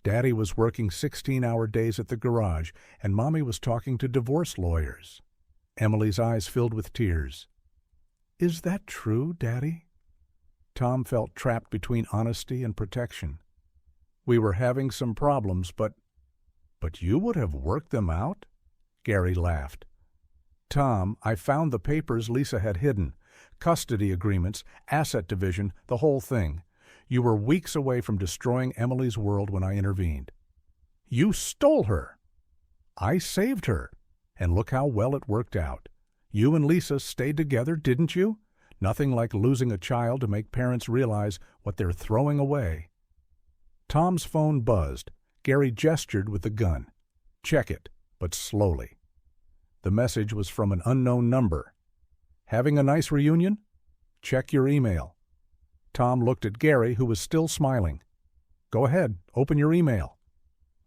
Daddy was working 16-hour days at the garage, and Mommy was talking to divorce lawyers." Emily's eyes filled with tears. "Is that true, Daddy?" Tom felt trapped between honesty and protection. "We were having some problems, but you would have worked them out?" Gary laughed. "Tom, I found the papers Lisa had hidden. Custody agreements, asset division, the whole thing. You were weeks away from destroying Emily's world when I intervened." "You stole her!" "I saved her. And look how well it worked out. You and Lisa stayed together, didn't you? Nothing like losing a child to make parents realize what they're throwing away." Tom's phone buzzed. Gary gestured with the gun. "Check it, but slowly." The message was from an unknown number. "Having a nice reunion? Check your email." Tom looked at Gary, who was still smiling. "Go ahead, open your email."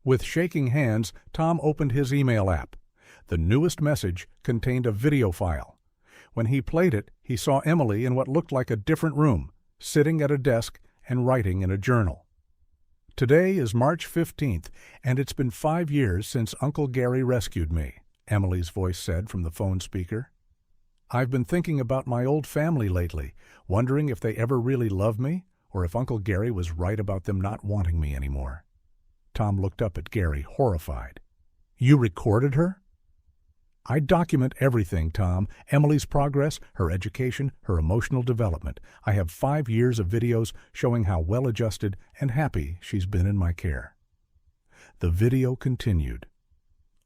With shaking hands, Tom opened his email app. The newest message contained a video file. When he played it, he saw Emily in what looked like a different room, sitting at a desk and writing in a journal. "Today is March 15th, and it's been 5 years since Uncle Gary rescued me," Emily's voice said from the phone speaker. "I've been thinking about my old family lately, wondering if they ever really loved me, or if Uncle Gary was right about them not wanting me anymore." Tom looked up at Gary, horrified. "You recorded her?" "I document everything, Tom. Emily's progress, her education, her emotional development. I have 5 years of videos showing how well-adjusted and happy she's been in my care." The video continued.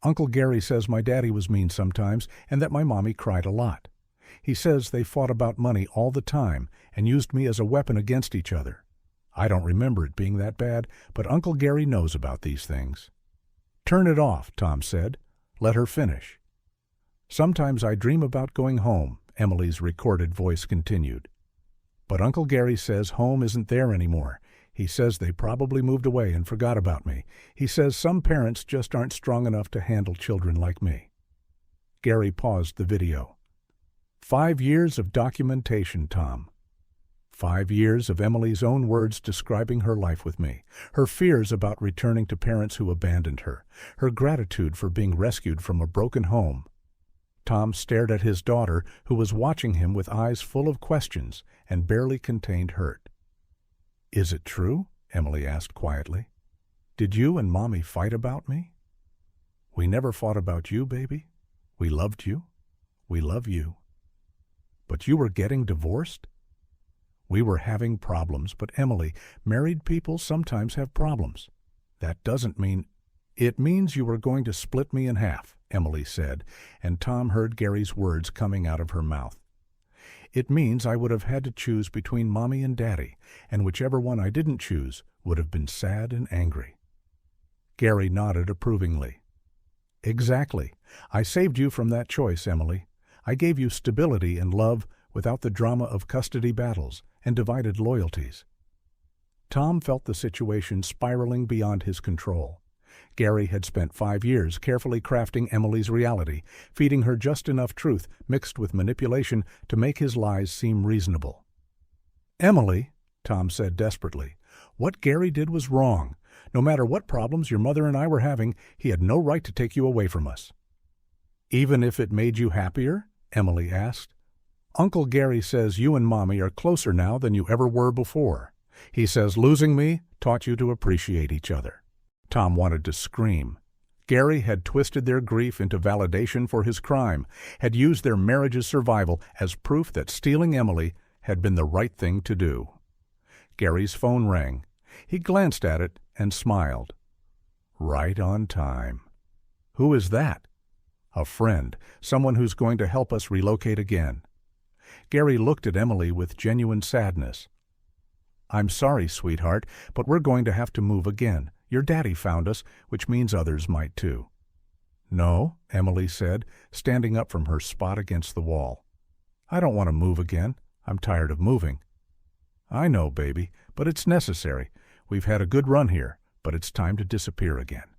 "Uncle Gary says my daddy was mean sometimes and that my mommy cried a lot. He says they fought about money all the time and used me as a weapon against each other. I don't remember it being that bad, but Uncle Gary knows about these things." "Turn it off," Tom said. "Let her finish." "Sometimes I dream about going home," Emily's recorded voice continued. "But Uncle Gary says home isn't there anymore. He says they probably moved away and forgot about me. He says some parents just aren't strong enough to handle children like me." Gary paused the video. 5 years of documentation, Tom. 5 years of Emily's own words describing her life with me, her fears about returning to parents who abandoned her, her gratitude for being rescued from a broken home. Tom stared at his daughter, who was watching him with eyes full of questions and barely contained hurt. "Is it true?" Emily asked quietly. "Did you and Mommy fight about me?" "We never fought about you, baby. We loved you. We love you." "But you were getting divorced?" "We were having problems, but Emily, married people sometimes have problems. That doesn't mean—" "It means you were going to split me in half," Emily said, and Tom heard Gary's words coming out of her mouth. "It means I would have had to choose between Mommy and Daddy, and whichever one I didn't choose would have been sad and angry." Gary nodded approvingly. "Exactly. I saved you from that choice, Emily. I gave you stability and love without the drama of custody battles and divided loyalties." Tom felt the situation spiraling beyond his control. Gary had spent 5 years carefully crafting Emily's reality, feeding her just enough truth mixed with manipulation to make his lies seem reasonable. "Emily," Tom said desperately, "what Gary did was wrong. No matter what problems your mother and I were having, he had no right to take you away from us." "Even if it made you happier?" Emily asked. "Uncle Gary says you and Mommy are closer now than you ever were before. He says losing me taught you to appreciate each other." Tom wanted to scream. Gary had twisted their grief into validation for his crime, had used their marriage's survival as proof that stealing Emily had been the right thing to do. Gary's phone rang. He glanced at it and smiled. Right on time. "Who is that?" "A friend, someone who's going to help us relocate again." Gary looked at Emily with genuine sadness. "I'm sorry, sweetheart, but we're going to have to move again. Your daddy found us, which means others might too." "No," Emily said, standing up from her spot against the wall. "I don't want to move again. I'm tired of moving." "I know, baby, but it's necessary. We've had a good run here, but it's time to disappear again."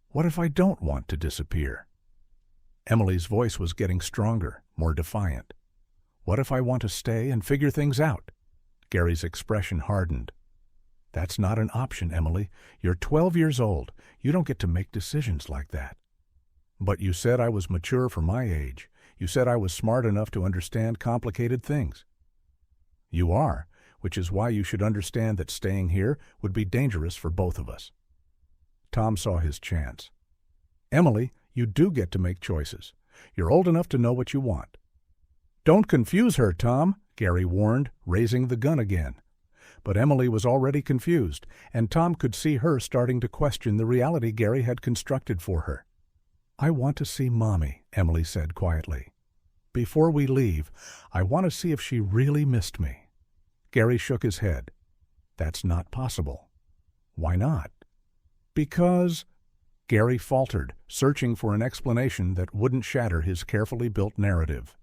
"What if I don't want to disappear?" Emily's voice was getting stronger, more defiant. "What if I want to stay and figure things out?" Gary's expression hardened. "That's not an option, Emily. You're 12 years old. You don't get to make decisions like that." "But you said I was mature for my age. You said I was smart enough to understand complicated things." "You are, which is why you should understand that staying here would be dangerous for both of us." Tom saw his chance. "Emily, you do get to make choices. You're old enough to know what you want." "Don't confuse her, Tom," Gary warned, raising the gun again. But Emily was already confused, and Tom could see her starting to question the reality Gary had constructed for her. "I want to see Mommy," Emily said quietly. "Before we leave, I want to see if she really missed me." Gary shook his head. "That's not possible." "Why not?" "Because—" Gary faltered, searching for an explanation that wouldn't shatter his carefully built narrative.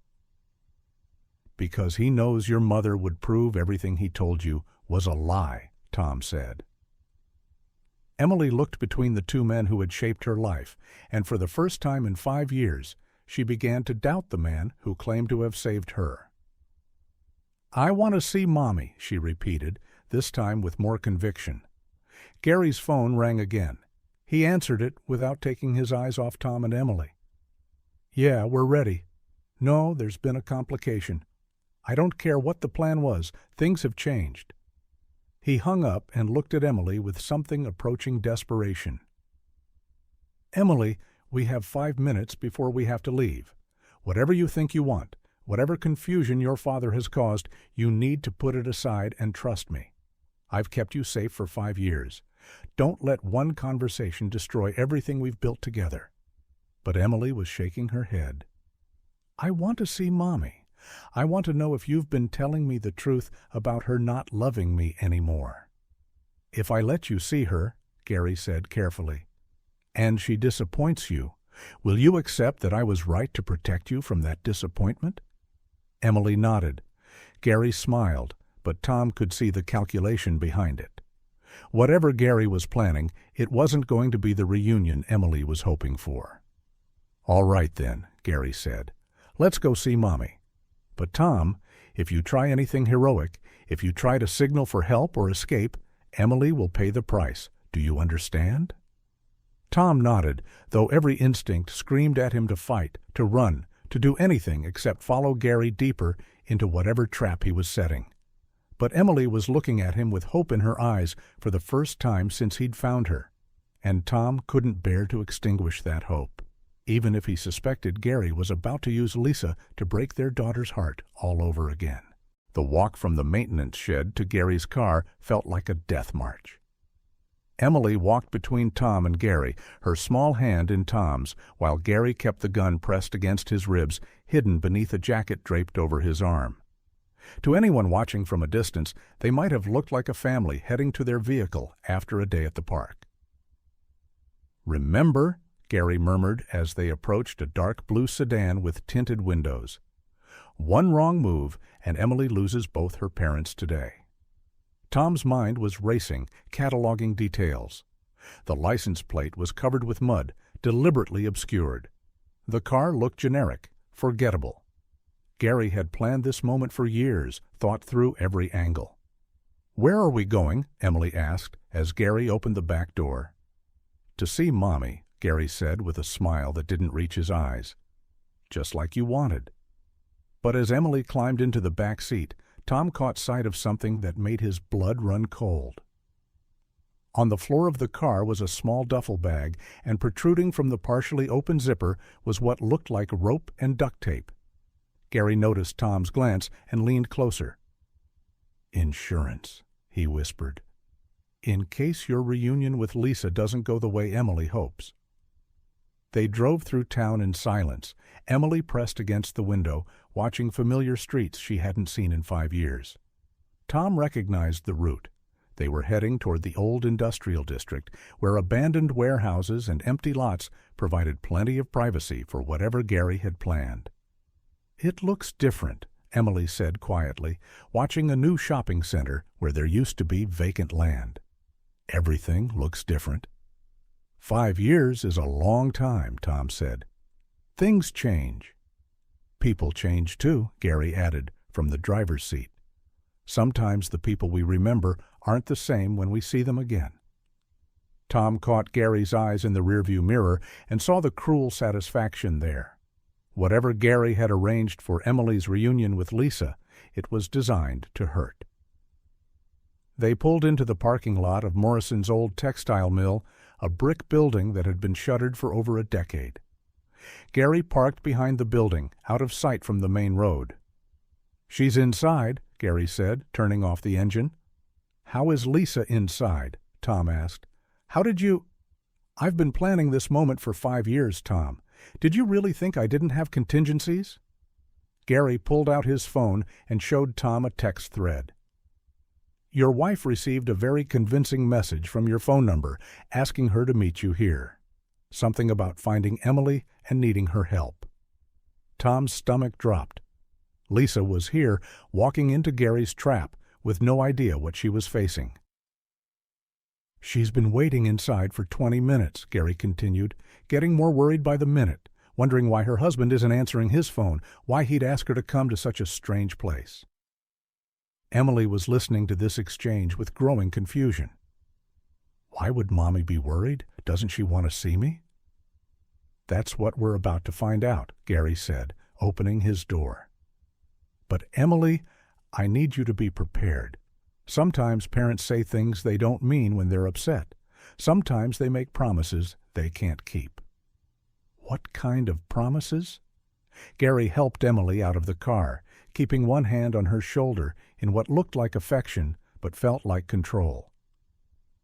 "Because he knows your mother would prove everything he told you was a lie," Tom said. Emily looked between the two men who had shaped her life, and for the first time in 5 years, she began to doubt the man who claimed to have saved her. "I want to see Mommy," she repeated, this time with more conviction. Gary's phone rang again. He answered it without taking his eyes off Tom and Emily. "Yeah, we're ready. No, there's been a complication. I don't care what the plan was. Things have changed." He hung up and looked at Emily with something approaching desperation. "Emily, we have 5 minutes before we have to leave. Whatever you think you want, whatever confusion your father has caused, you need to put it aside and trust me. I've kept you safe for 5 years. Don't let one conversation destroy everything we've built together." But Emily was shaking her head. "I want to see Mommy. I want to know if you've been telling me the truth about her not loving me anymore." "If I let you see her," Gary said carefully, "and she disappoints you, will you accept that I was right to protect you from that disappointment?" Emily nodded. Gary smiled, but Tom could see the calculation behind it. Whatever Gary was planning, it wasn't going to be the reunion Emily was hoping for. "All right then," Gary said. "Let's go see Mommy. But Tom, if you try anything heroic, if you try to signal for help or escape, Emily will pay the price. Do you understand?" Tom nodded, though every instinct screamed at him to fight, to run, to do anything except follow Gary deeper into whatever trap he was setting. But Emily was looking at him with hope in her eyes for the first time since he'd found her, and Tom couldn't bear to extinguish that hope, even if he suspected Gary was about to use Lisa to break their daughter's heart all over again. The walk from the maintenance shed to Gary's car felt like a death march. Emily walked between Tom and Gary, her small hand in Tom's, while Gary kept the gun pressed against his ribs, hidden beneath a jacket draped over his arm. To anyone watching from a distance, they might have looked like a family heading to their vehicle after a day at the park. "Remember," Gary murmured as they approached a dark blue sedan with tinted windows. "One wrong move, and Emily loses both her parents today." Tom's mind was racing, cataloging details. The license plate was covered with mud, deliberately obscured. The car looked generic, forgettable. Gary had planned this moment for years, thought through every angle. "Where are we going?" Emily asked as Gary opened the back door. "To see Mommy," Gary said with a smile that didn't reach his eyes. "Just like you wanted." But as Emily climbed into the back seat, Tom caught sight of something that made his blood run cold. On the floor of the car was a small duffel bag, and protruding from the partially open zipper was what looked like rope and duct tape. Gary noticed Tom's glance and leaned closer. "Insurance," he whispered. "In case your reunion with Lisa doesn't go the way Emily hopes." They drove through town in silence, Emily pressed against the window, watching familiar streets she hadn't seen in 5 years. Tom recognized the route. They were heading toward the old industrial district, where abandoned warehouses and empty lots provided plenty of privacy for whatever Gary had planned. "It looks different," Emily said quietly, watching a new shopping center where there used to be vacant land. "Everything looks different." 5 years is a long time, Tom said. "Things change." "People change too," Gary added from the driver's seat. "Sometimes the people we remember aren't the same when we see them again." Tom caught Gary's eyes in the rearview mirror and saw the cruel satisfaction there. Whatever Gary had arranged for Emily's reunion with Lisa, it was designed to hurt. They pulled into the parking lot of Morrison's old textile mill, a brick building that had been shuttered for over a decade. Gary parked behind the building, out of sight from the main road. "She's inside," Gary said, turning off the engine. "How is Lisa inside?" Tom asked. "How did you—" "I've been planning this moment for 5 years, Tom. Did you really think I didn't have contingencies?" Gary pulled out his phone and showed Tom a text thread. "Your wife received a very convincing message from your phone number asking her to meet you here. Something about finding Emily and needing her help." Tom's stomach dropped. Lisa was here, walking into Gary's trap, with no idea what she was facing. "She's been waiting inside for 20 minutes, Gary continued, getting more worried by the minute. wondering why her husband isn't answering his phone, why he'd ask her to come to such a strange place. Emily was listening to this exchange with growing confusion. Why would Mommy be worried? Doesn't she want to see me? That's what we're about to find out, Gary said, opening his door. But Emily, I need you to be prepared. Sometimes parents say things they don't mean when they're upset. Sometimes they make promises they can't keep. What kind of promises? Gary helped Emily out of the car, keeping one hand on her shoulder in what looked like affection but felt like control.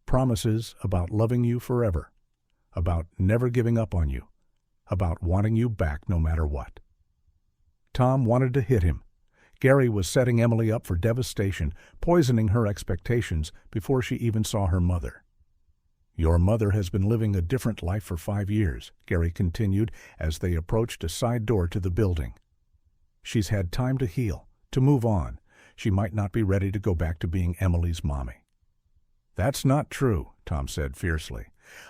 Promises about loving you forever, about never giving up on you, about wanting you back no matter what. Tom wanted to hit him. Gary was setting Emily up for devastation, poisoning her expectations before she even saw her mother. Your mother has been living a different life for 5 years, Gary continued as they approached a side door to the building. She's had time to heal, to move on. She might not be ready to go back to being Emily's mommy. That's not true, Tom said fiercely.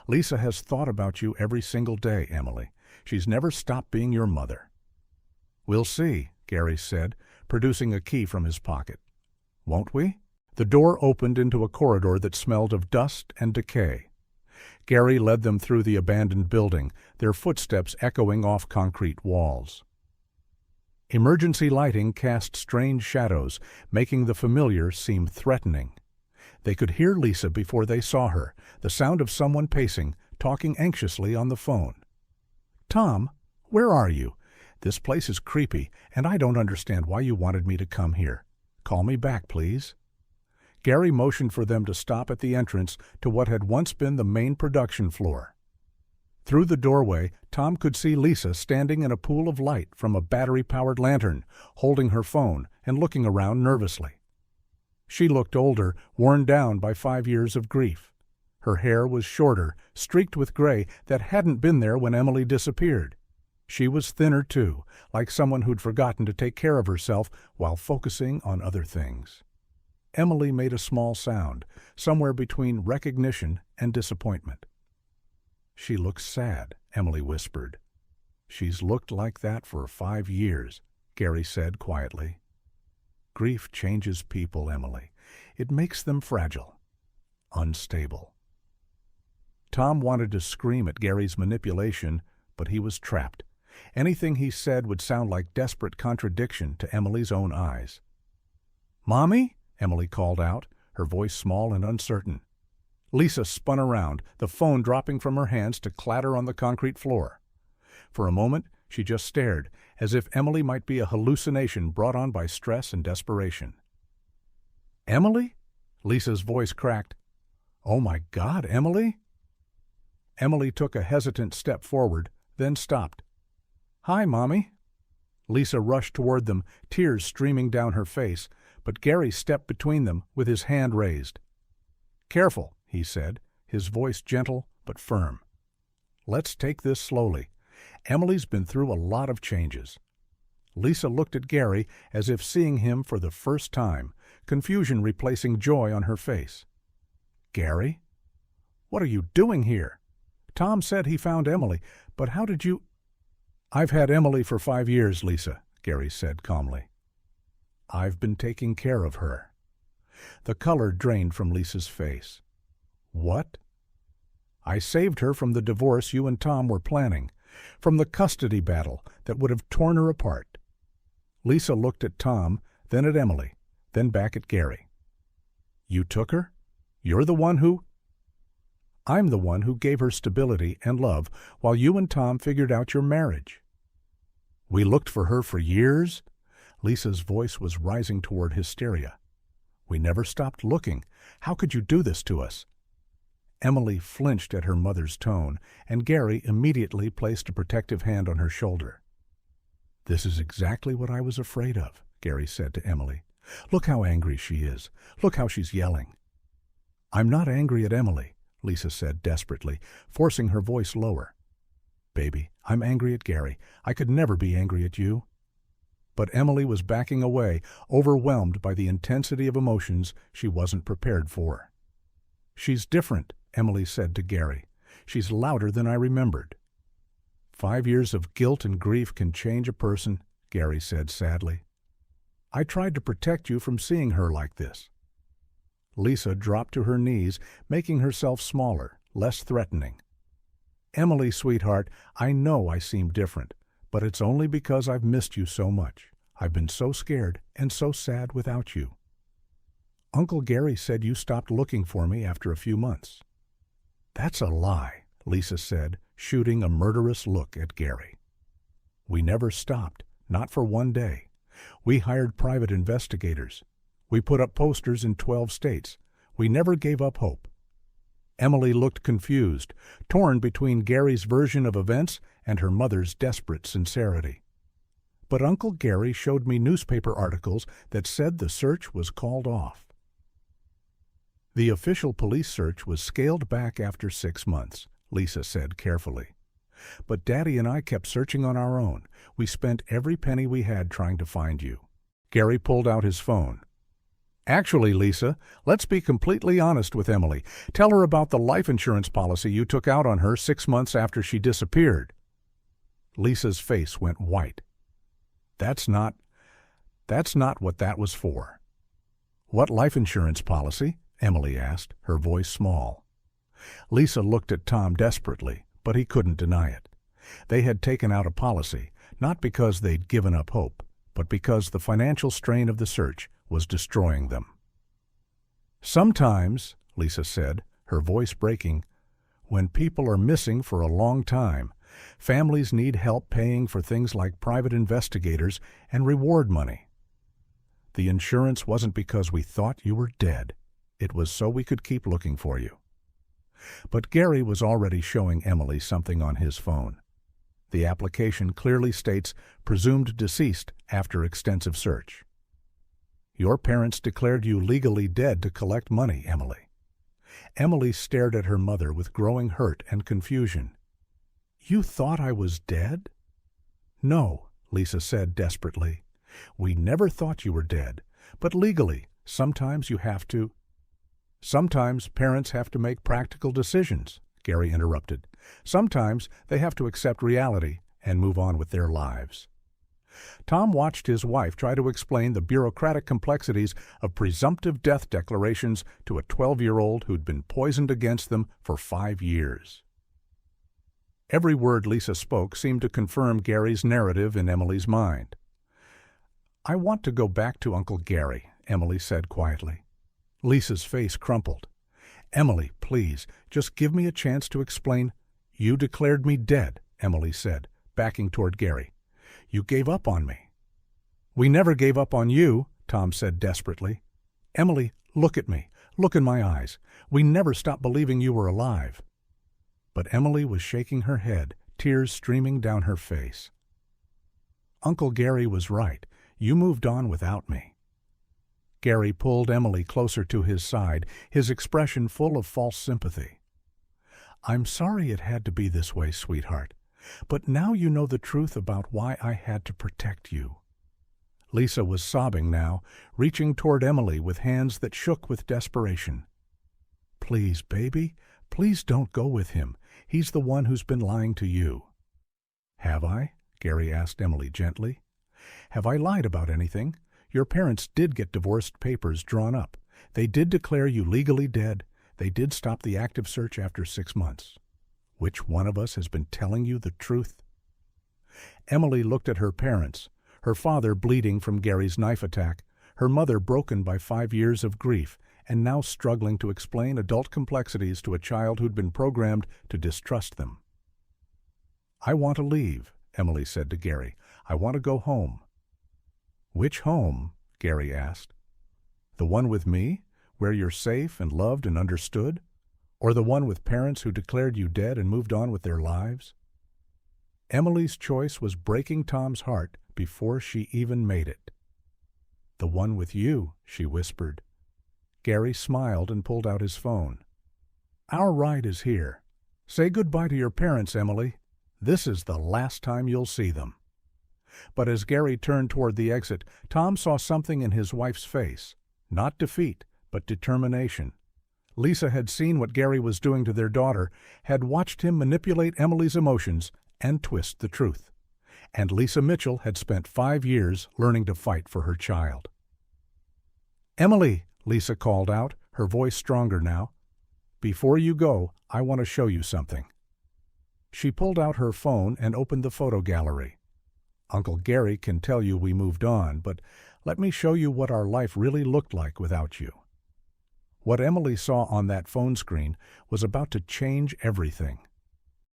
Lisa has thought about you every single day, Emily. She's never stopped being your mother. We'll see, Gary said, producing a key from his pocket. Won't we? The door opened into a corridor that smelled of dust and decay. Gary led them through the abandoned building, their footsteps echoing off concrete walls. Emergency lighting cast strange shadows, making the familiar seem threatening. They could hear Lisa before they saw her, the sound of someone pacing, talking anxiously on the phone. Tom, where are you? This place is creepy, and I don't understand why you wanted me to come here. Call me back, please. Gary motioned for them to stop at the entrance to what had once been the main production floor. Through the doorway, Tom could see Lisa standing in a pool of light from a battery-powered lantern, holding her phone and looking around nervously. She looked older, worn down by 5 years of grief. Her hair was shorter, streaked with gray that hadn't been there when Emily disappeared. She was thinner, too, like someone who'd forgotten to take care of herself while focusing on other things. Emily made a small sound, somewhere between recognition and disappointment. She looks sad, Emily whispered. She's looked like that for 5 years, Gary said quietly. Grief changes people, Emily. It makes them fragile, unstable. Tom wanted to scream at Gary's manipulation, but he was trapped. Anything he said would sound like desperate contradiction to Emily's own eyes. Mommy? Emily called out, her voice small and uncertain. Lisa spun around, the phone dropping from her hands to clatter on the concrete floor. For a moment, she just stared, as if Emily might be a hallucination brought on by stress and desperation. Emily? Lisa's voice cracked. Oh my God, Emily? Emily took a hesitant step forward, then stopped. Hi, Mommy. Lisa rushed toward them, tears streaming down her face, but Gary stepped between them with his hand raised. Careful, he said, his voice gentle but firm. Let's take this slowly. Emily's been through a lot of changes. Lisa looked at Gary as if seeing him for the first time, confusion replacing joy on her face. Gary? What are you doing here? Tom said he found Emily, but how did you... I've had Emily for 5 years, Lisa, Gary said calmly. I've been taking care of her. The color drained from Lisa's face. What? I saved her from the divorce you and Tom were planning, from the custody battle that would have torn her apart. Lisa looked at Tom, then at Emily, then back at Gary. You took her? You're the one who... I'm the one who gave her stability and love while you and Tom figured out your marriage. We looked for her for years? Lisa's voice was rising toward hysteria. We never stopped looking. How could you do this to us? Emily flinched at her mother's tone, and Gary immediately placed a protective hand on her shoulder. This is exactly what I was afraid of, Gary said to Emily. Look how angry she is. Look how she's yelling. I'm not angry at Emily, Lisa said desperately, forcing her voice lower. Baby, I'm angry at Gary. I could never be angry at you. But Emily was backing away, overwhelmed by the intensity of emotions she wasn't prepared for. She's different, Emily said to Gary. She's louder than I remembered. 5 years of guilt and grief can change a person, Gary said sadly. I tried to protect you from seeing her like this. Lisa dropped to her knees, making herself smaller, less threatening. Emily, sweetheart, I know I seem different, but it's only because I've missed you so much. I've been so scared and so sad without you. Uncle Gary said you stopped looking for me after a few months. That's a lie, Lisa said, shooting a murderous look at Gary. We never stopped, not for one day. We hired private investigators. We put up posters in 12 states. We never gave up hope. Emily looked confused, torn between Gary's version of events and her mother's desperate sincerity. But Uncle Gary showed me newspaper articles that said the search was called off. The official police search was scaled back after 6 months, Lisa said carefully. But Daddy and I kept searching on our own. We spent every penny we had trying to find you. Gary pulled out his phone. Actually, Lisa, let's be completely honest with Emily. Tell her about the life insurance policy you took out on her 6 months after she disappeared. Lisa's face went white. That's not what that was for. What life insurance policy? Emily asked, her voice small. Lisa looked at Tom desperately, but he couldn't deny it. They had taken out a policy, not because they'd given up hope, but because the financial strain of the search was destroying them. Sometimes, Lisa said, her voice breaking, when people are missing for a long time, families need help paying for things like private investigators and reward money. The insurance wasn't because we thought you were dead. It was so we could keep looking for you. But Gary was already showing Emily something on his phone. The application clearly states presumed deceased after extensive search. Your parents declared you legally dead to collect money, Emily. Emily stared at her mother with growing hurt and confusion. You thought I was dead? No, Lisa said desperately. We never thought you were dead, but legally, sometimes you have to. Sometimes parents have to make practical decisions, Gary interrupted. Sometimes they have to accept reality and move on with their lives. Tom watched his wife try to explain the bureaucratic complexities of presumptive death declarations to a 12-year-old who'd been poisoned against them for 5 years. Every word Lisa spoke seemed to confirm Gary's narrative in Emily's mind. I want to go back to Uncle Gary, Emily said quietly. Lisa's face crumpled. Emily, please, just give me a chance to explain. You declared me dead, Emily said, backing toward Gary. You gave up on me. We never gave up on you, Tom said desperately. Emily, look at me. Look in my eyes. We never stopped believing you were alive. But Emily was shaking her head, tears streaming down her face. Uncle Gary was right. You moved on without me. Gary pulled Emily closer to his side, his expression full of false sympathy. I'm sorry it had to be this way, sweetheart, but now you know the truth about why I had to protect you. Lisa was sobbing now, reaching toward Emily with hands that shook with desperation. Please, baby, please don't go with him. He's the one who's been lying to you. Have I? Gary asked Emily gently. Have I lied about anything? Your parents did get divorced papers drawn up. They did declare you legally dead. They did stop the active search after 6 months. Which one of us has been telling you the truth? Emily looked at her parents, her father bleeding from Gary's knife attack, her mother broken by 5 years of grief, and now struggling to explain adult complexities to a child who'd been programmed to distrust them. I want to leave, Emily said to Gary. I want to go home. Which home? Gary asked. The one with me, where you're safe and loved and understood? Or the one with parents who declared you dead and moved on with their lives? Emily's choice was breaking Tom's heart before she even made it. The one with you, she whispered. Gary smiled and pulled out his phone. Our ride is here. Say goodbye to your parents, Emily. This is the last time you'll see them. But as Gary turned toward the exit, Tom saw something in his wife's face. Not defeat, but determination. Lisa had seen what Gary was doing to their daughter, had watched him manipulate Emily's emotions, and twist the truth. And Lisa Mitchell had spent 5 years learning to fight for her child. "Emily," Lisa called out, her voice stronger now. "Before you go, I want to show you something." She pulled out her phone and opened the photo gallery. "Uncle Gary can tell you we moved on, but let me show you what our life really looked like without you." What Emily saw on that phone screen was about to change everything.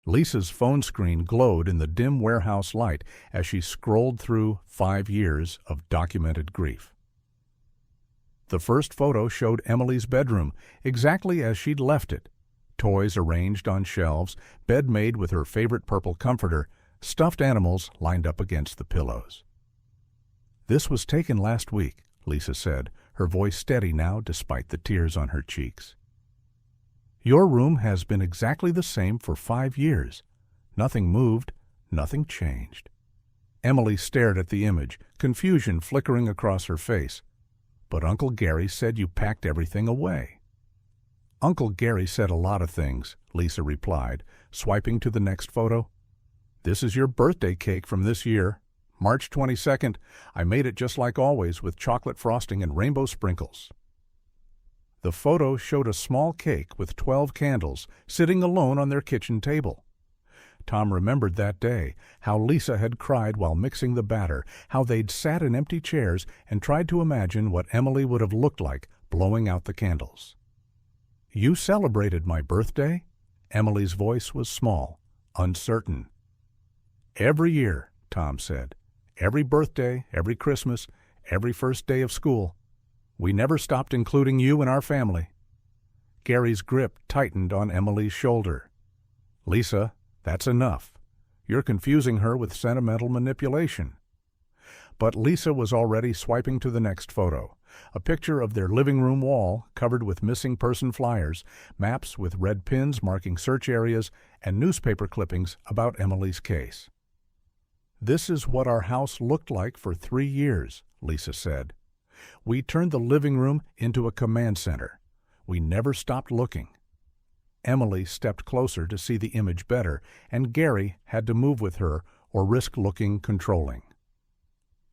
Lisa's phone screen glowed in the dim warehouse light as she scrolled through 5 years of documented grief. The first photo showed Emily's bedroom, exactly as she'd left it. Toys arranged on shelves, bed made with her favorite purple comforter, stuffed animals lined up against the pillows. "This was taken last week," Lisa said, her voice steady now despite the tears on her cheeks. "Your room has been exactly the same for 5 years. Nothing moved, nothing changed." Emily stared at the image, confusion flickering across her face. "But Uncle Gary said you packed everything away." "Uncle Gary said a lot of things," Lisa replied, swiping to the next photo. "This is your birthday cake from this year. March 22nd, I made it just like always with chocolate frosting and rainbow sprinkles." The photo showed a small cake with 12 candles sitting alone on their kitchen table. Tom remembered that day, how Lisa had cried while mixing the batter, how they'd sat in empty chairs and tried to imagine what Emily would have looked like blowing out the candles. "You celebrated my birthday?" Emily's voice was small, uncertain. "Every year," Tom said. "Every birthday, every Christmas, every first day of school. We never stopped including you in our family." Gary's grip tightened on Emily's shoulder. "Lisa, that's enough. You're confusing her with sentimental manipulation." But Lisa was already swiping to the next photo, a picture of their living room wall covered with missing person flyers, maps with red pins marking search areas, and newspaper clippings about Emily's case. "This is what our house looked like for 3 years," Lisa said. "We turned the living room into a command center. We never stopped looking." Emily stepped closer to see the image better, and Gary had to move with her or risk looking controlling.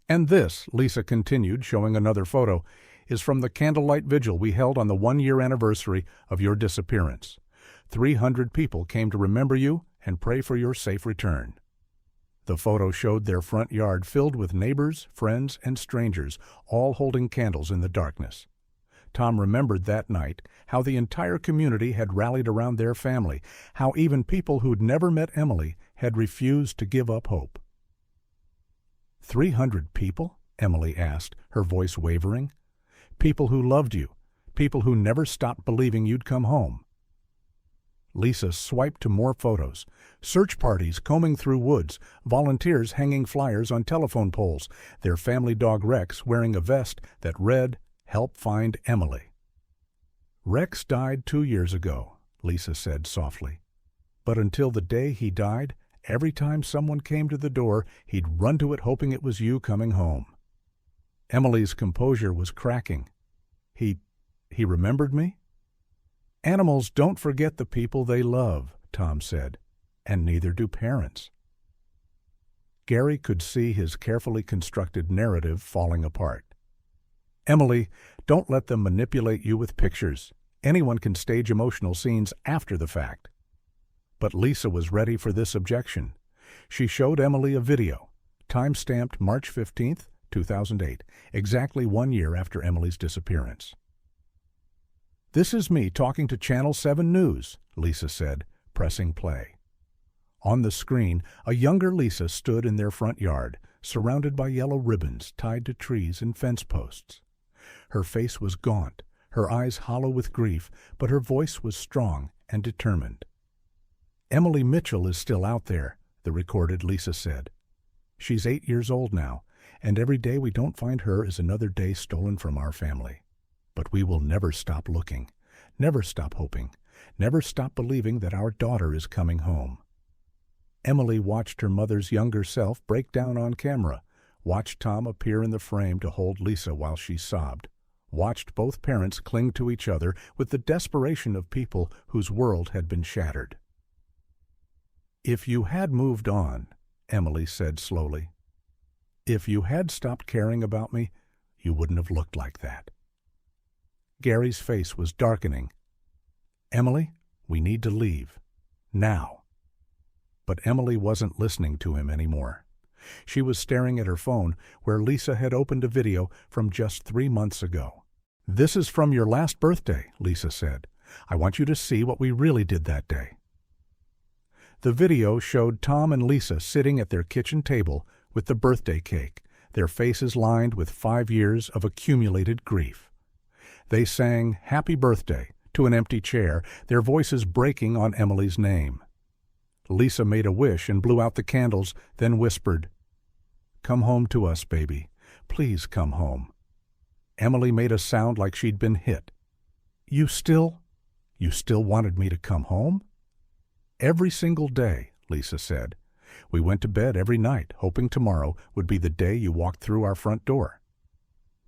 "And this," Lisa continued, showing another photo, "is from the candlelight vigil we held on the 1-year anniversary of your disappearance. 300 people came to remember you and pray for your safe return." The photo showed their front yard filled with neighbors, friends, and strangers, all holding candles in the darkness. Tom remembered that night how the entire community had rallied around their family, how even people who'd never met Emily had refused to give up hope. 300 people? Emily asked, her voice wavering. "People who loved you, people who never stopped believing you'd come home." Lisa swiped to more photos. Search parties combing through woods, volunteers hanging flyers on telephone poles, their family dog Rex wearing a vest that read, "Help find Emily." "Rex died 2 years ago," Lisa said softly. "But until the day he died, every time someone came to the door, he'd run to it hoping it was you coming home." Emily's composure was cracking. He remembered me?" "Animals don't forget the people they love," Tom said, "and neither do parents." Gary could see his carefully constructed narrative falling apart. "Emily, don't let them manipulate you with pictures. Anyone can stage emotional scenes after the fact." But Lisa was ready for this objection. She showed Emily a video, time-stamped March 15th, 2008, exactly 1 year after Emily's disappearance. "This is me talking to Channel 7 News," Lisa said, pressing play. On the screen, a younger Lisa stood in their front yard, surrounded by yellow ribbons tied to trees and fence posts. Her face was gaunt, her eyes hollow with grief, but her voice was strong and determined. "Emily Mitchell is still out there," the recorded Lisa said. "She's 8 years old now, and every day we don't find her is another day stolen from our family. But we will never stop looking, never stop hoping, never stop believing that our daughter is coming home." Emily watched her mother's younger self break down on camera, watched Tom appear in the frame to hold Lisa while she sobbed, watched both parents cling to each other with the desperation of people whose world had been shattered. If you had moved on, Emily said slowly, if you had stopped caring about me, you wouldn't have looked like that. Gary's face was darkening. Emily, we need to leave. Now. But Emily wasn't listening to him anymore. She was staring at her phone, where Lisa had opened a video from just 3 months ago. This is from your last birthday, Lisa said. I want you to see what we really did that day. The video showed Tom and Lisa sitting at their kitchen table with the birthday cake, their faces lined with 5 years of accumulated grief. They sang Happy Birthday to an empty chair, their voices breaking on Emily's name. Lisa made a wish and blew out the candles, then whispered, "Come home to us, baby. Please come home." Emily made a sound like she'd been hit. You still wanted me to come home?" "Every single day," Lisa said. "We went to bed every night, hoping tomorrow would be the day you walked through our front door."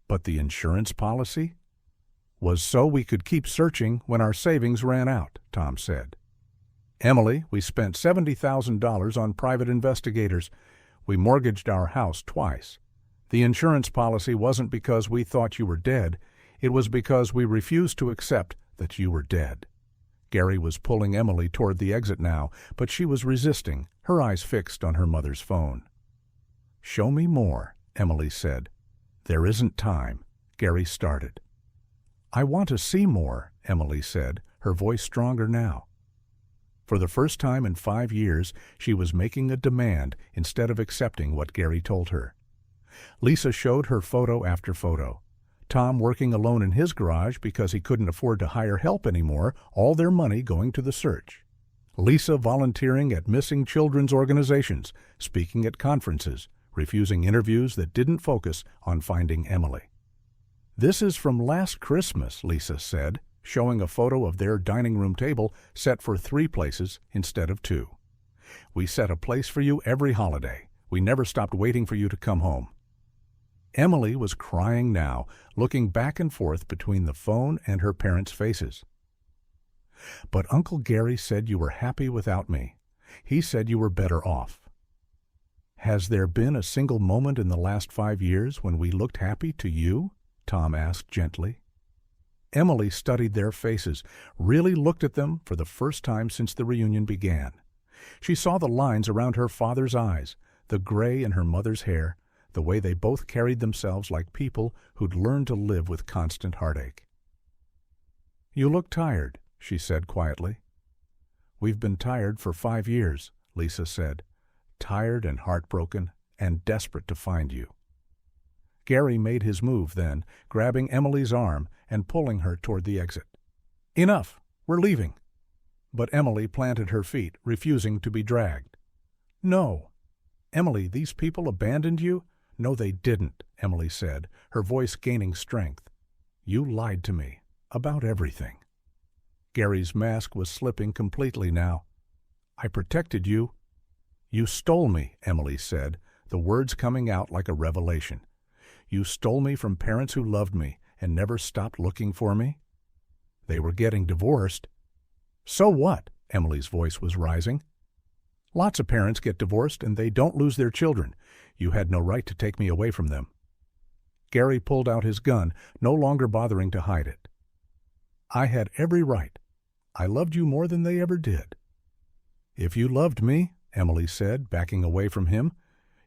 "But the insurance policy?" "Was so we could keep searching when our savings ran out," Tom said. "Emily, we spent $70,000 on private investigators. We mortgaged our house twice. The insurance policy wasn't because we thought you were dead. It was because we refused to accept that you were dead." Gary was pulling Emily toward the exit now, but she was resisting, her eyes fixed on her mother's phone. "Show me more," Emily said. "There isn't time," Gary started. "I want to see more," Emily said, her voice stronger now. For the first time in 5 years, she was making a demand instead of accepting what Gary told her. Lisa showed her photo after photo. Tom working alone in his garage because he couldn't afford to hire help anymore, all their money going to the search. Lisa volunteering at missing children's organizations, speaking at conferences, refusing interviews that didn't focus on finding Emily. "This is from last Christmas," Lisa said, showing a photo of their dining room table set for 3 places instead of 2. "We set a place for you every holiday. We never stopped waiting for you to come home." Emily was crying now, looking back and forth between the phone and her parents' faces. "But Uncle Gary said you were happy without me. He said you were better off." "Has there been a single moment in the last 5 years when we looked happy to you?" Tom asked gently. Emily studied their faces, really looked at them for the first time since the reunion began. She saw the lines around her father's eyes, the gray in her mother's hair, the way they both carried themselves like people who'd learned to live with constant heartache. "You look tired," she said quietly. "We've been tired for 5 years," Lisa said, "tired and heartbroken and desperate to find you." Gary made his move then, grabbing Emily's arm and pulling her toward the exit. "Enough! We're leaving!" But Emily planted her feet, refusing to be dragged. "No! Emily, these people abandoned you?" "No, they didn't," Emily said, her voice gaining strength. "You lied to me. About everything." Gary's mask was slipping completely now. "I protected you." "You stole me," Emily said, the words coming out like a revelation. "You stole me from parents who loved me and never stopped looking for me." "They were getting divorced." "So what?" Emily's voice was rising. "Lots of parents get divorced and they don't lose their children. You had no right to take me away from them." Gary pulled out his gun, no longer bothering to hide it. "I had every right. I loved you more than they ever did." "If you loved me," Emily said, backing away from him,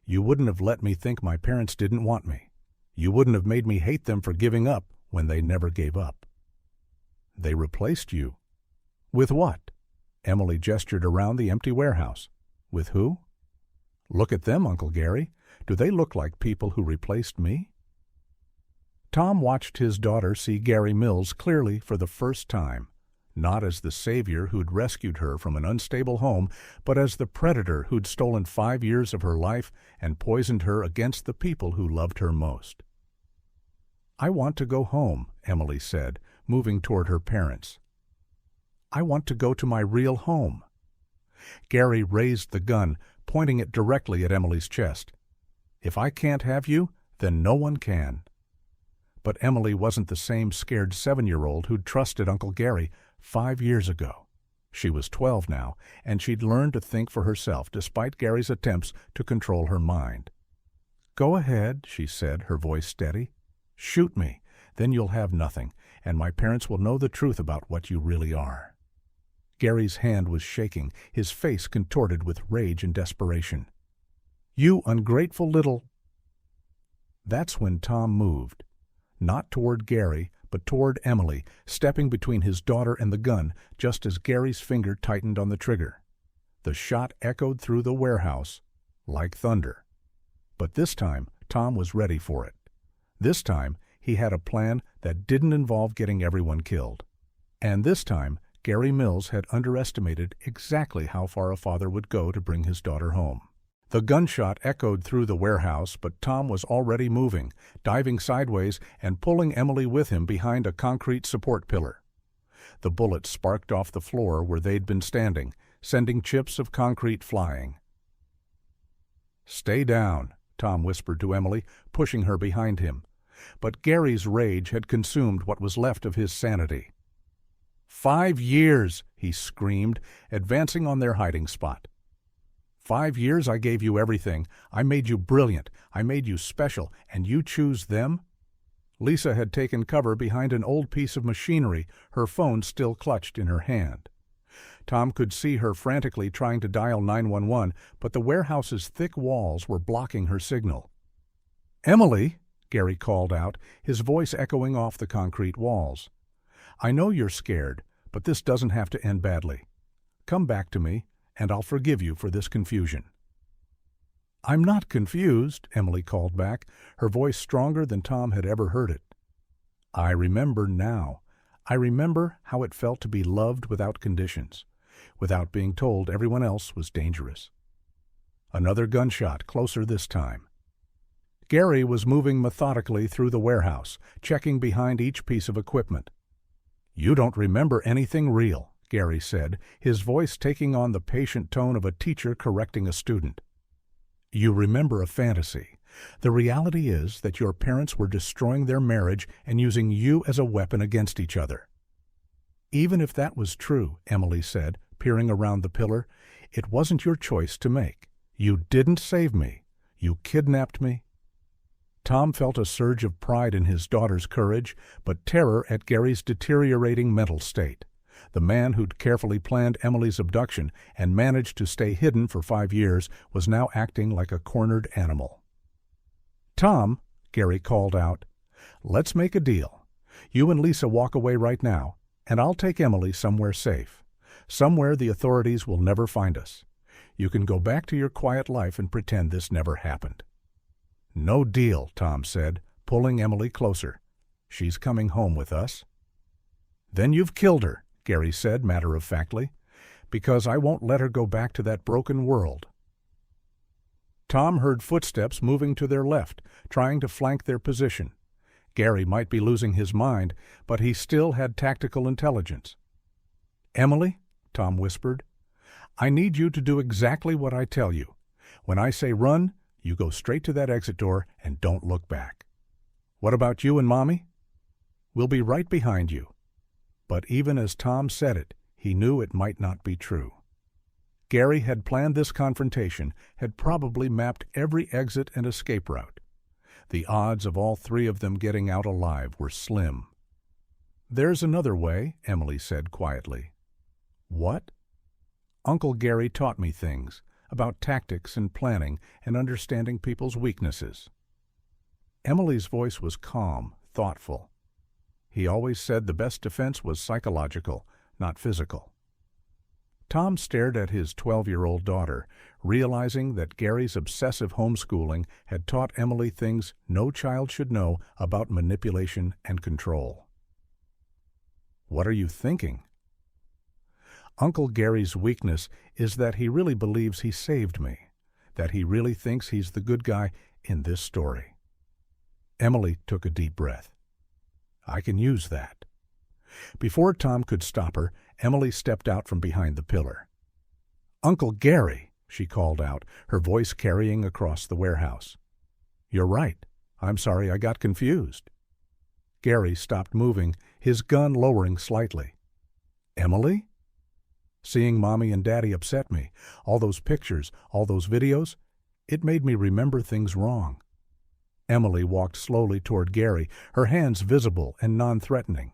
"you wouldn't have let me think my parents didn't want me. You wouldn't have made me hate them for giving up when they never gave up." "They replaced you." "With what?" Emily gestured around the empty warehouse. "With who?" "Look at them, Uncle Gary. Do they look like people who replaced me?" Tom watched his daughter see Gary Mills clearly for the first time, not as the savior who'd rescued her from an unstable home, but as the predator who'd stolen 5 years of her life and poisoned her against the people who loved her most. "I want to go home," Emily said, moving toward her parents. "I want to go to my real home." Gary raised the gun, pointing it directly at Emily's chest. "If I can't have you, then no one can." But Emily wasn't the same scared 7-year-old who'd trusted Uncle Gary 5 years ago. She was 12 now, and she'd learned to think for herself despite Gary's attempts to control her mind. "Go ahead," she said, her voice steady. "Shoot me. Then you'll have nothing, and my parents will know the truth about what you really are." Gary's hand was shaking, his face contorted with rage and desperation. "You ungrateful little—" That's when Tom moved. Not toward Gary, but toward Emily, stepping between his daughter and the gun just as Gary's finger tightened on the trigger. The shot echoed through the warehouse like thunder. But this time, Tom was ready for it. This time, he had a plan that didn't involve getting everyone killed. And this time, Gary Mills had underestimated exactly how far a father would go to bring his daughter home. The gunshot echoed through the warehouse, but Tom was already moving, diving sideways and pulling Emily with him behind a concrete support pillar. The bullet sparked off the floor where they'd been standing, sending chips of concrete flying. "Stay down," Tom whispered to Emily, pushing her behind him. But Gary's rage had consumed what was left of his sanity. 5 years, he screamed, advancing on their hiding spot. 5 years I gave you everything. I made you brilliant. I made you special, and you choose them? Lisa had taken cover behind an old piece of machinery, her phone still clutched in her hand. Tom could see her frantically trying to dial 911, but the warehouse's thick walls were blocking her signal. "Emily," Gary called out, his voice echoing off the concrete walls. "I know you're scared, but this doesn't have to end badly. Come back to me, and I'll forgive you for this confusion." "I'm not confused," Emily called back, her voice stronger than Tom had ever heard it. "I remember now. I remember how it felt to be loved without conditions, without being told everyone else was dangerous." Another gunshot, closer this time. Gary was moving methodically through the warehouse, checking behind each piece of equipment. "You don't remember anything real," Gary said, his voice taking on the patient tone of a teacher correcting a student. "You remember a fantasy. The reality is that your parents were destroying their marriage and using you as a weapon against each other." "Even if that was true," Emily said, peering around the pillar, "it wasn't your choice to make. You didn't save me. You kidnapped me." Tom felt a surge of pride in his daughter's courage, but terror at Gary's deteriorating mental state. The man who'd carefully planned Emily's abduction and managed to stay hidden for 5 years was now acting like a cornered animal. "Tom," Gary called out, "let's make a deal. You and Lisa walk away right now, and I'll take Emily somewhere safe. Somewhere the authorities will never find us. You can go back to your quiet life and pretend this never happened." "No deal," Tom said, pulling Emily closer. "She's coming home with us." "Then you've killed her," Gary said matter-of-factly, "because I won't let her go back to that broken world." Tom heard footsteps moving to their left, trying to flank their position. Gary might be losing his mind, but he still had tactical intelligence. "Emily," Tom whispered, "I need you to do exactly what I tell you. When I say run, you go straight to that exit door and don't look back. What about you and Mommy? We'll be right behind you." But even as Tom said it, he knew it might not be true. Gary had planned this confrontation, had probably mapped every exit and escape route. The odds of all 3 of them getting out alive were slim. "There's another way," Emily said quietly. "What?" "Uncle Gary taught me things about tactics and planning and understanding people's weaknesses." Emily's voice was calm, thoughtful. "He always said the best defense was psychological, not physical." Tom stared at his 12-year-old daughter, realizing that Gary's obsessive homeschooling had taught Emily things no child should know about manipulation and control. "What are you thinking?" "Uncle Gary's weakness is that he really believes he saved me, that he really thinks he's the good guy in this story." Emily took a deep breath. "I can use that." Before Tom could stop her, Emily stepped out from behind the pillar. "Uncle Gary," she called out, her voice carrying across the warehouse. "You're right. I'm sorry I got confused." Gary stopped moving, his gun lowering slightly. "Emily?" Seeing Mommy and Daddy upset me, all those pictures, all those videos, it made me remember things wrong. Emily walked slowly toward Gary, her hands visible and non-threatening.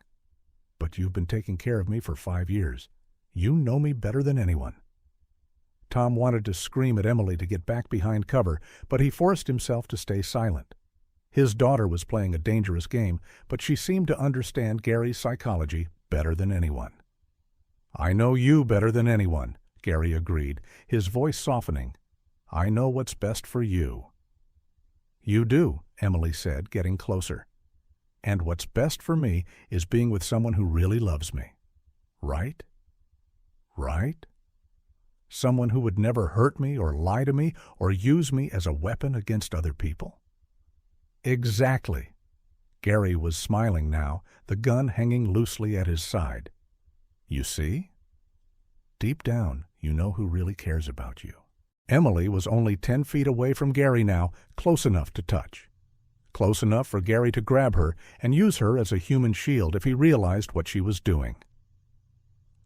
But you've been taking care of me for 5 years. You know me better than anyone. Tom wanted to scream at Emily to get back behind cover, but he forced himself to stay silent. His daughter was playing a dangerous game, but she seemed to understand Gary's psychology better than anyone. I know you better than anyone, Gary agreed, his voice softening. I know what's best for you. You do, Emily said, getting closer. And what's best for me is being with someone who really loves me. Right? Right? Someone who would never hurt me or lie to me or use me as a weapon against other people? Exactly. Gary was smiling now, the gun hanging loosely at his side. You see? Deep down, you know who really cares about you. Emily was only 10 feet away from Gary now, close enough to touch. Close enough for Gary to grab her and use her as a human shield if he realized what she was doing.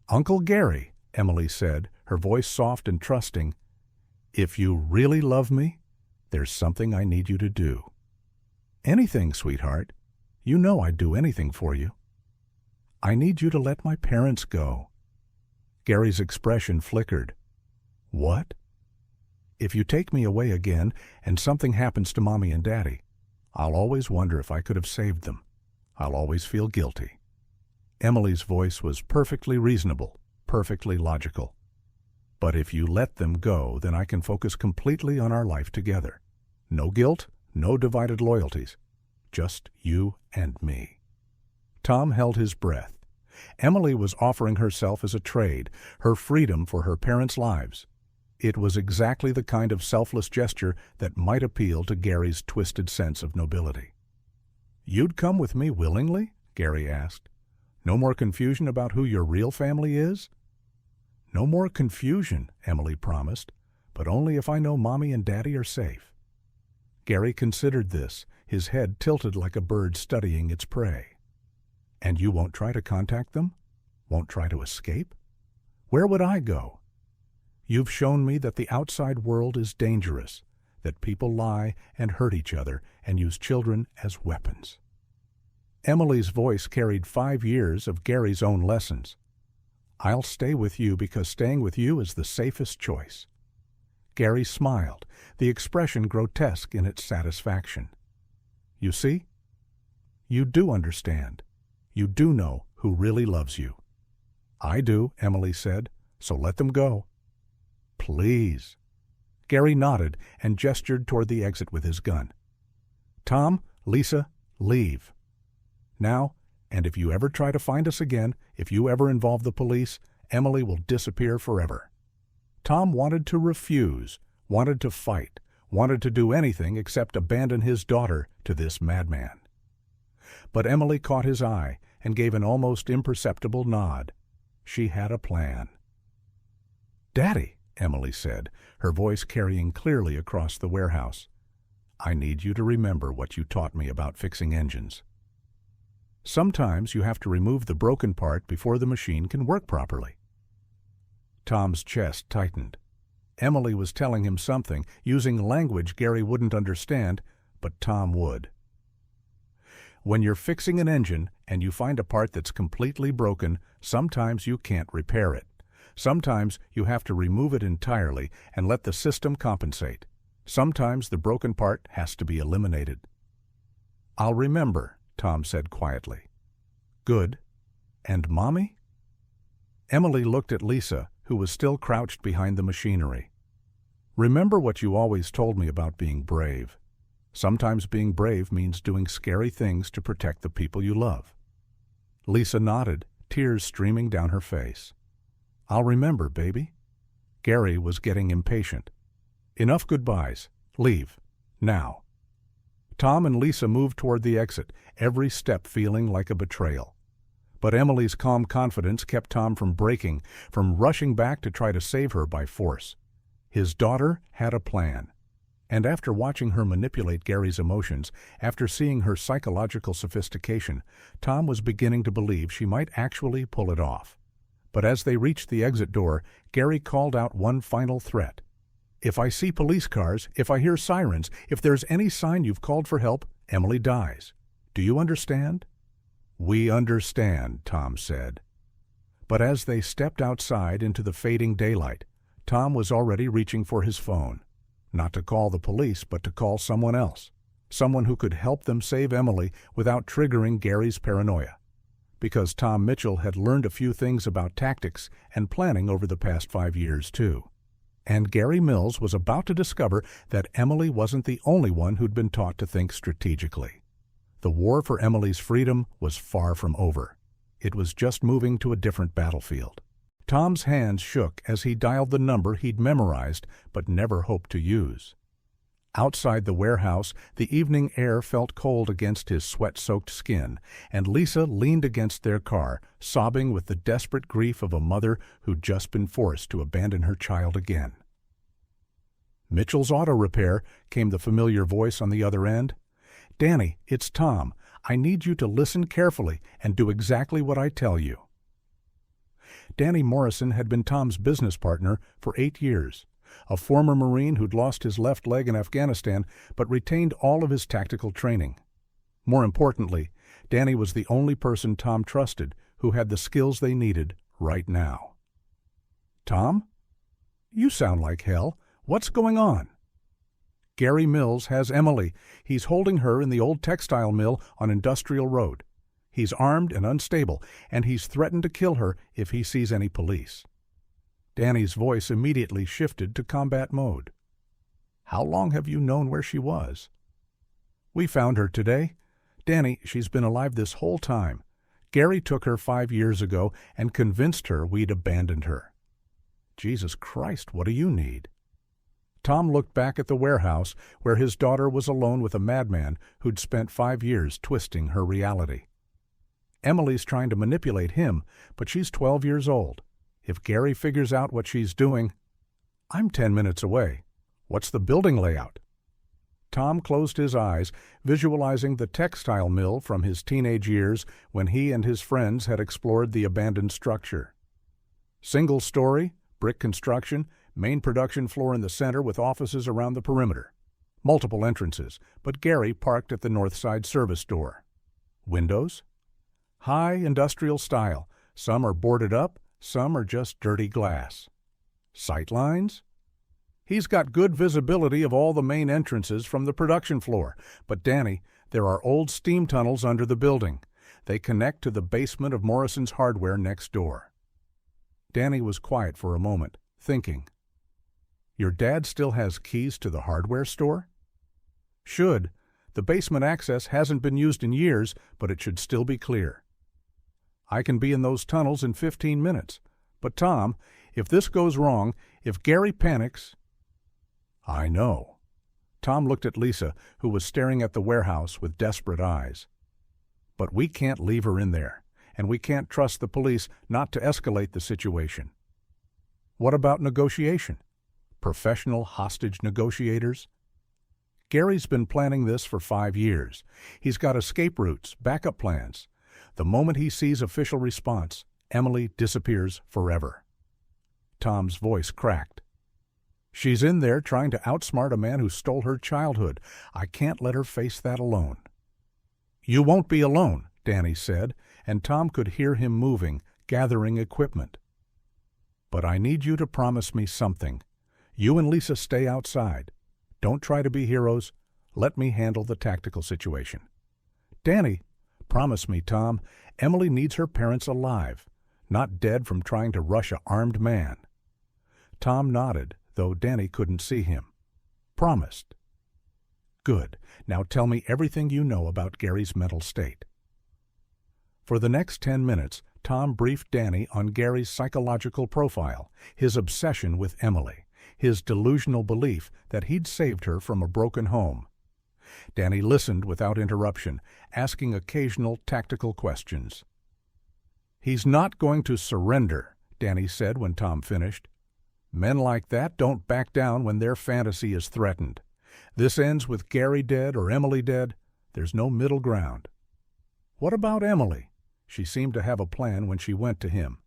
Uncle Gary, Emily said, her voice soft and trusting, if you really love me, there's something I need you to do. Anything, sweetheart. You know I'd do anything for you. I need you to let my parents go. Gary's expression flickered. What? If you take me away again and something happens to Mommy and Daddy, I'll always wonder if I could have saved them. I'll always feel guilty. Emily's voice was perfectly reasonable, perfectly logical. But if you let them go, then I can focus completely on our life together. No guilt, no divided loyalties. Just you and me. Tom held his breath. Emily was offering herself as a trade, her freedom for her parents' lives. It was exactly the kind of selfless gesture that might appeal to Gary's twisted sense of nobility. You'd come with me willingly? Gary asked. No more confusion about who your real family is? No more confusion, Emily promised, but only if I know Mommy and Daddy are safe. Gary considered this, his head tilted like a bird studying its prey. And you won't try to contact them? Won't try to escape? Where would I go? You've shown me that the outside world is dangerous, that people lie and hurt each other and use children as weapons. Emily's voice carried 5 years of Gary's own lessons. I'll stay with you because staying with you is the safest choice. Gary smiled, the expression grotesque in its satisfaction. You see? You do understand. You do know who really loves you. I do, Emily said, so let them go. Please. Gary nodded and gestured toward the exit with his gun. Tom, Lisa, leave. Now, and if you ever try to find us again, if you ever involve the police, Emily will disappear forever. Tom wanted to refuse, wanted to fight, wanted to do anything except abandon his daughter to this madman. But Emily caught his eye and gave an almost imperceptible nod. She had a plan. Daddy, Emily said, her voice carrying clearly across the warehouse, I need you to remember what you taught me about fixing engines. Sometimes you have to remove the broken part before the machine can work properly. Tom's chest tightened. Emily was telling him something, using language Gary wouldn't understand, but Tom would. When you're fixing an engine and you find a part that's completely broken, sometimes you can't repair it. Sometimes you have to remove it entirely and let the system compensate. Sometimes the broken part has to be eliminated. I'll remember, Tom said quietly. Good. And Mommy? Emily looked at Lisa, who was still crouched behind the machinery. Remember what you always told me about being brave. Sometimes being brave means doing scary things to protect the people you love. Lisa nodded, tears streaming down her face. I'll remember, baby. Gary was getting impatient. Enough goodbyes. Leave. Now. Tom and Lisa moved toward the exit, every step feeling like a betrayal. But Emily's calm confidence kept Tom from breaking, from rushing back to try to save her by force. His daughter had a plan. And after watching her manipulate Gary's emotions, after seeing her psychological sophistication, Tom was beginning to believe she might actually pull it off. But as they reached the exit door, Gary called out one final threat. "If I see police cars, if I hear sirens, if there's any sign you've called for help, Emily dies. Do you understand?" "We understand," Tom said. But as they stepped outside into the fading daylight, Tom was already reaching for his phone. Not to call the police, but to call someone else. Someone who could help them save Emily without triggering Gary's paranoia. Because Tom Mitchell had learned a few things about tactics and planning over the past 5 years, too. And Gary Mills was about to discover that Emily wasn't the only one who'd been taught to think strategically. The war for Emily's freedom was far from over. It was just moving to a different battlefield. Tom's hands shook as he dialed the number he'd memorized but never hoped to use. Outside the warehouse, the evening air felt cold against his sweat-soaked skin, and Lisa leaned against their car, sobbing with the desperate grief of a mother who'd just been forced to abandon her child again. "Mitchell's Auto Repair," came the familiar voice on the other end. "Danny, it's Tom. I need you to listen carefully and do exactly what I tell you." Danny Morrison had been Tom's business partner for 8 years. A former Marine who'd lost his left leg in Afghanistan but retained all of his tactical training. More importantly, Danny was the only person Tom trusted who had the skills they needed right now. "Tom? You sound like hell. What's going on?" "Gary Mills has Emily. He's holding her in the old textile mill on Industrial Road. He's armed and unstable, and he's threatened to kill her if he sees any police." Danny's voice immediately shifted to combat mode. "How long have you known where she was?" "We found her today. Danny, she's been alive this whole time. Gary took her 5 years ago and convinced her we'd abandoned her." "Jesus Christ, what do you need?" Tom looked back at the warehouse where his daughter was alone with a madman who'd spent 5 years twisting her reality. Emily's trying to manipulate him, but she's 12 years old. If Gary figures out what she's doing... I'm 10 minutes away. What's the building layout? Tom closed his eyes, visualizing the textile mill from his teenage years when he and his friends had explored the abandoned structure. Single story, brick construction, main production floor in the center with offices around the perimeter. Multiple entrances, but Gary parked at the north side service door. Windows? High industrial style. Some are boarded up, some are just dirty glass. Sightlines? He's got good visibility of all the main entrances from the production floor, but Danny, there are old steam tunnels under the building. They connect to the basement of Morrison's Hardware next door. Danny was quiet for a moment, thinking. Your dad still has keys to the hardware store? Should. The basement access hasn't been used in years, but it should still be clear. I can be in those tunnels in 15 minutes. But Tom, if this goes wrong, if Gary panics... I know. Tom looked at Lisa, who was staring at the warehouse with desperate eyes. But we can't leave her in there, and we can't trust the police not to escalate the situation. What about negotiation? Professional hostage negotiators? Gary's been planning this for 5 years. He's got escape routes, backup plans. The moment he sees official response, Emily disappears forever. Tom's voice cracked. She's in there trying to outsmart a man who stole her childhood. I can't let her face that alone. You won't be alone, Danny said, and Tom could hear him moving, gathering equipment. But I need you to promise me something. You and Lisa stay outside. Don't try to be heroes. Let me handle the tactical situation. Danny, promise me, Tom, Emily needs her parents alive, not dead from trying to rush an armed man. Tom nodded, though Danny couldn't see him. Promised. Good. Now tell me everything you know about Gary's mental state. For the next 10 minutes, Tom briefed Danny on Gary's psychological profile, his obsession with Emily, his delusional belief that he'd saved her from a broken home. Danny listened without interruption, asking occasional tactical questions. He's not going to surrender, Danny said when Tom finished. Men like that don't back down when their fantasy is threatened. This ends with Gary dead or Emily dead. There's no middle ground. What about Emily? She seemed to have a plan when she went to him.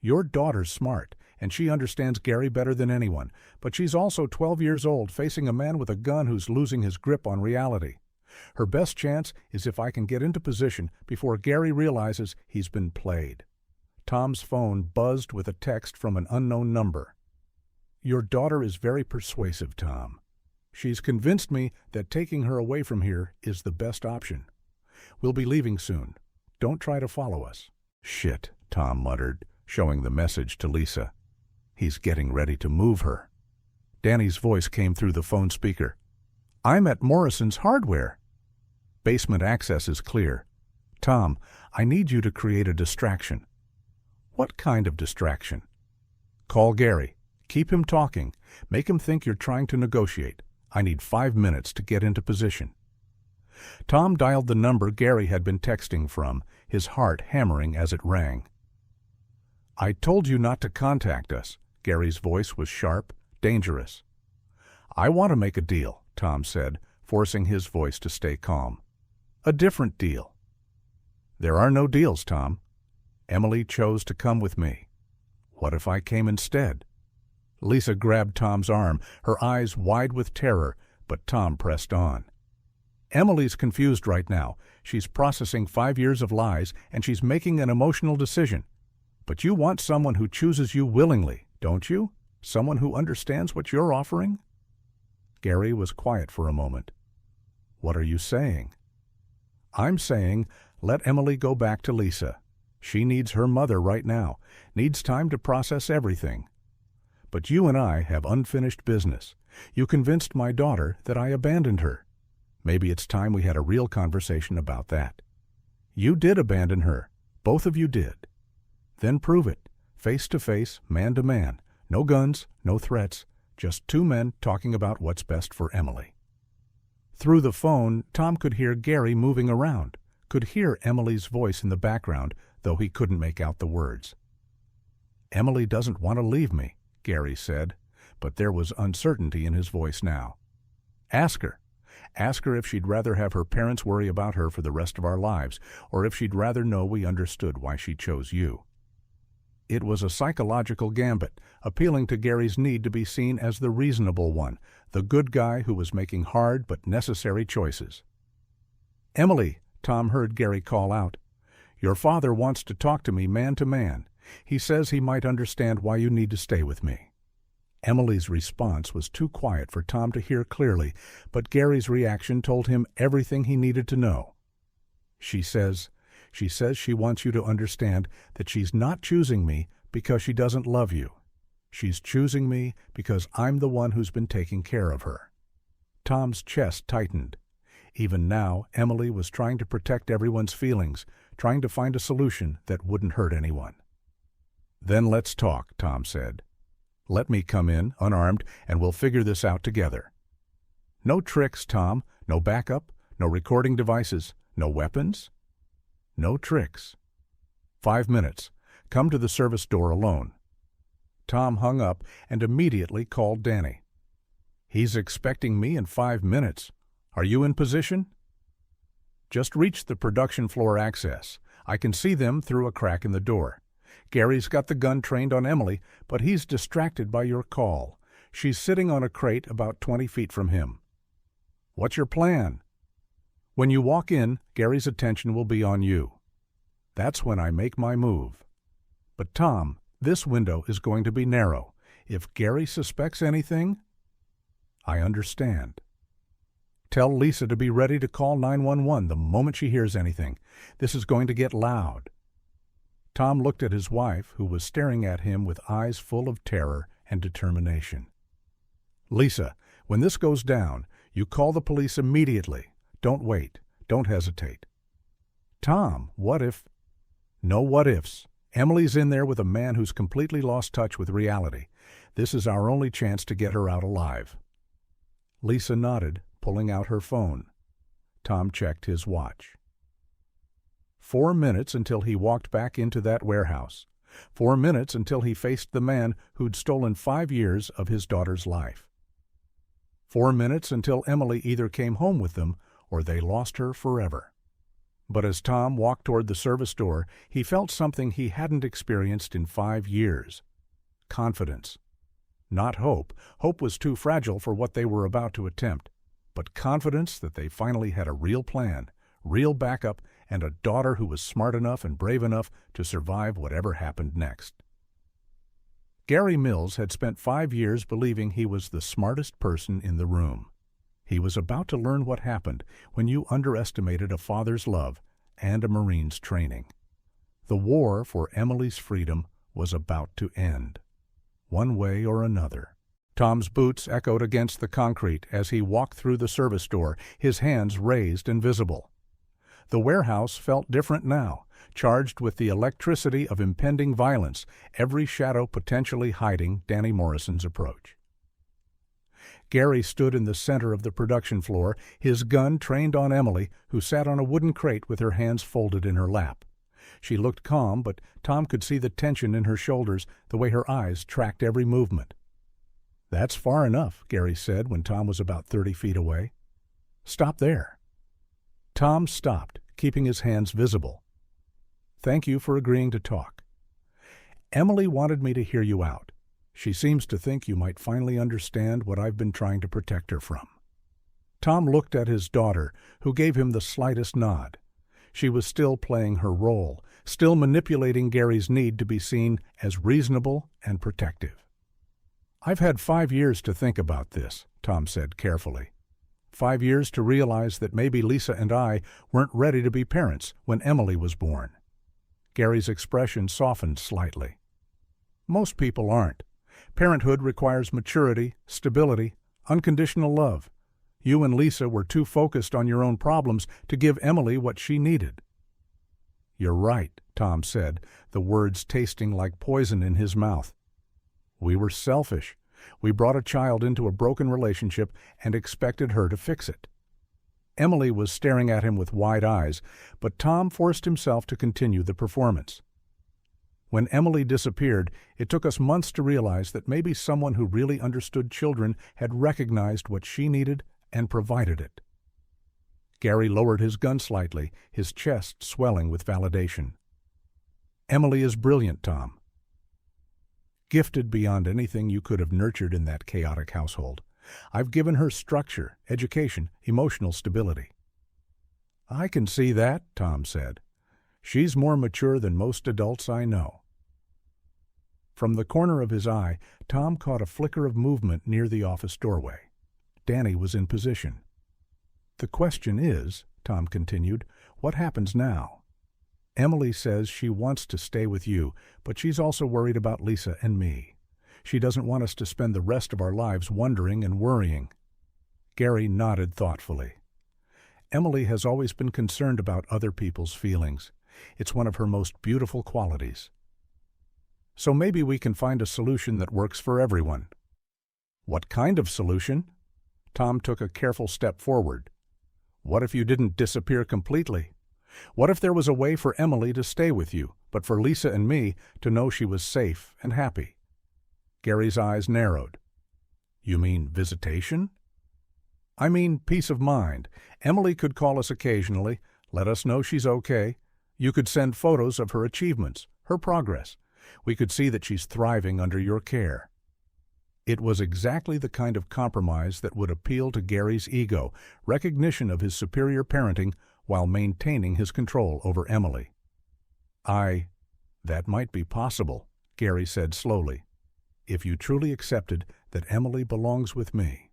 Your daughter's smart, and she understands Gary better than anyone, but she's also 12 years old, facing a man with a gun who's losing his grip on reality. Her best chance is if I can get into position before Gary realizes he's been played. Tom's phone buzzed with a text from an unknown number. Your daughter is very persuasive, Tom. She's convinced me that taking her away from here is the best option. We'll be leaving soon. Don't try to follow us. Shit, Tom muttered, showing the message to Lisa. He's getting ready to move her. Danny's voice came through the phone speaker. I'm at Morrison's Hardware. Basement access is clear. Tom, I need you to create a distraction. What kind of distraction? Call Gary. Keep him talking. Make him think you're trying to negotiate. I need 5 minutes to get into position. Tom dialed the number Gary had been texting from, his heart hammering as it rang. I told you not to contact us. Gary's voice was sharp, dangerous. I want to make a deal, Tom said, forcing his voice to stay calm. A different deal. There are no deals, Tom. Emily chose to come with me. What if I came instead? Lisa grabbed Tom's arm, her eyes wide with terror, but Tom pressed on. Emily's confused right now. She's processing 5 years of lies, and she's making an emotional decision. But you want someone who chooses you willingly, don't you? Someone who understands what you're offering? Gary was quiet for a moment. What are you saying? I'm saying, let Emily go back to Lisa. She needs her mother right now, needs time to process everything. But you and I have unfinished business. You convinced my daughter that I abandoned her. Maybe it's time we had a real conversation about that. You did abandon her. Both of you did. Then prove it, face to face, man to man. No guns, no threats, just two men talking about what's best for Emily. Through the phone, Tom could hear Gary moving around, could hear Emily's voice in the background, though he couldn't make out the words. Emily doesn't want to leave me, Gary said, but there was uncertainty in his voice now. Ask her. Ask her if she'd rather have her parents worry about her for the rest of our lives, or if she'd rather know we understood why she chose you. It was a psychological gambit, appealing to Gary's need to be seen as the reasonable one, the good guy who was making hard but necessary choices. Emily, Tom heard Gary call out. Your father wants to talk to me man to man. He says he might understand why you need to stay with me. Emily's response was too quiet for Tom to hear clearly, but Gary's reaction told him everything he needed to know. She says she wants you to understand that she's not choosing me because she doesn't love you. She's choosing me because I'm the one who's been taking care of her. Tom's chest tightened. Even now, Emily was trying to protect everyone's feelings, trying to find a solution that wouldn't hurt anyone. Then let's talk, Tom said. Let me come in, unarmed, and we'll figure this out together. No tricks, Tom. No backup, no recording devices, no weapons. No tricks. 5 minutes. Come to the service door alone. Tom hung up and immediately called Danny. He's expecting me in 5 minutes. Are you in position? Just reach the production floor access. I can see them through a crack in the door. Gary's got the gun trained on Emily, but he's distracted by your call. She's sitting on a crate about 20 feet from him. What's your plan? When you walk in, Gary's attention will be on you. That's when I make my move. But Tom, this window is going to be narrow. If Gary suspects anything, I understand. Tell Lisa to be ready to call 911 the moment she hears anything. This is going to get loud. Tom looked at his wife, who was staring at him with eyes full of terror and determination. Lisa, when this goes down, you call the police immediately. Don't wait. Don't hesitate. Tom, what if... No what ifs. Emily's in there with a man who's completely lost touch with reality. This is our only chance to get her out alive. Lisa nodded, pulling out her phone. Tom checked his watch. 4 minutes until he walked back into that warehouse. 4 minutes until he faced the man who'd stolen 5 years of his daughter's life. 4 minutes until Emily either came home with them or they lost her forever. But as Tom walked toward the service door, he felt something he hadn't experienced in 5 years. Confidence. Not hope. Hope was too fragile for what they were about to attempt. But confidence that they finally had a real plan, real backup, and a daughter who was smart enough and brave enough to survive whatever happened next. Gary Mills had spent 5 years believing he was the smartest person in the room. He was about to learn what happened when you underestimated a father's love and a Marine's training. The war for Emily's freedom was about to end, one way or another. Tom's boots echoed against the concrete as he walked through the service door, his hands raised and visible. The warehouse felt different now, charged with the electricity of impending violence, every shadow potentially hiding Danny Morrison's approach. Gary stood in the center of the production floor, his gun trained on Emily, who sat on a wooden crate with her hands folded in her lap. She looked calm, but Tom could see the tension in her shoulders, the way her eyes tracked every movement. "That's far enough," Gary said when Tom was about 30 feet away. "Stop there." Tom stopped, keeping his hands visible. "Thank you for agreeing to talk. Emily wanted me to hear you out. She seems to think you might finally understand what I've been trying to protect her from." Tom looked at his daughter, who gave him the slightest nod. She was still playing her role, still manipulating Gary's need to be seen as reasonable and protective. "I've had 5 years to think about this," Tom said carefully. 5 years to realize that maybe Lisa and I weren't ready to be parents when Emily was born. Gary's expression softened slightly. "Most people aren't. Parenthood requires maturity, stability, unconditional love. You and Lisa were too focused on your own problems to give Emily what she needed." "You're right," Tom said, the words tasting like poison in his mouth. "We were selfish. We brought a child into a broken relationship and expected her to fix it." Emily was staring at him with wide eyes, but Tom forced himself to continue the performance. "When Emily disappeared, it took us months to realize that maybe someone who really understood children had recognized what she needed and provided it." Gary lowered his gun slightly, his chest swelling with validation. "Emily is brilliant, Tom. Gifted beyond anything you could have nurtured in that chaotic household. I've given her structure, education, emotional stability." "I can see that," Tom said. "She's more mature than most adults I know." From the corner of his eye, Tom caught a flicker of movement near the office doorway. Danny was in position. "The question is," Tom continued, "what happens now? Emily says she wants to stay with you, but she's also worried about Lisa and me. She doesn't want us to spend the rest of our lives wondering and worrying." Gary nodded thoughtfully. "Emily has always been concerned about other people's feelings. It's one of her most beautiful qualities. So maybe we can find a solution that works for everyone." "What kind of solution?" Tom took a careful step forward. "What if you didn't disappear completely? What if there was a way for Emily to stay with you, but for Lisa and me to know she was safe and happy?" Gary's eyes narrowed. "You mean visitation?" "I mean peace of mind. Emily could call us occasionally, let us know she's okay. You could send photos of her achievements, her progress. We could see that she's thriving under your care." It was exactly the kind of compromise that would appeal to Gary's ego, recognition of his superior parenting while maintaining his control over Emily. That might be possible," Gary said slowly, "if you truly accepted that Emily belongs with me."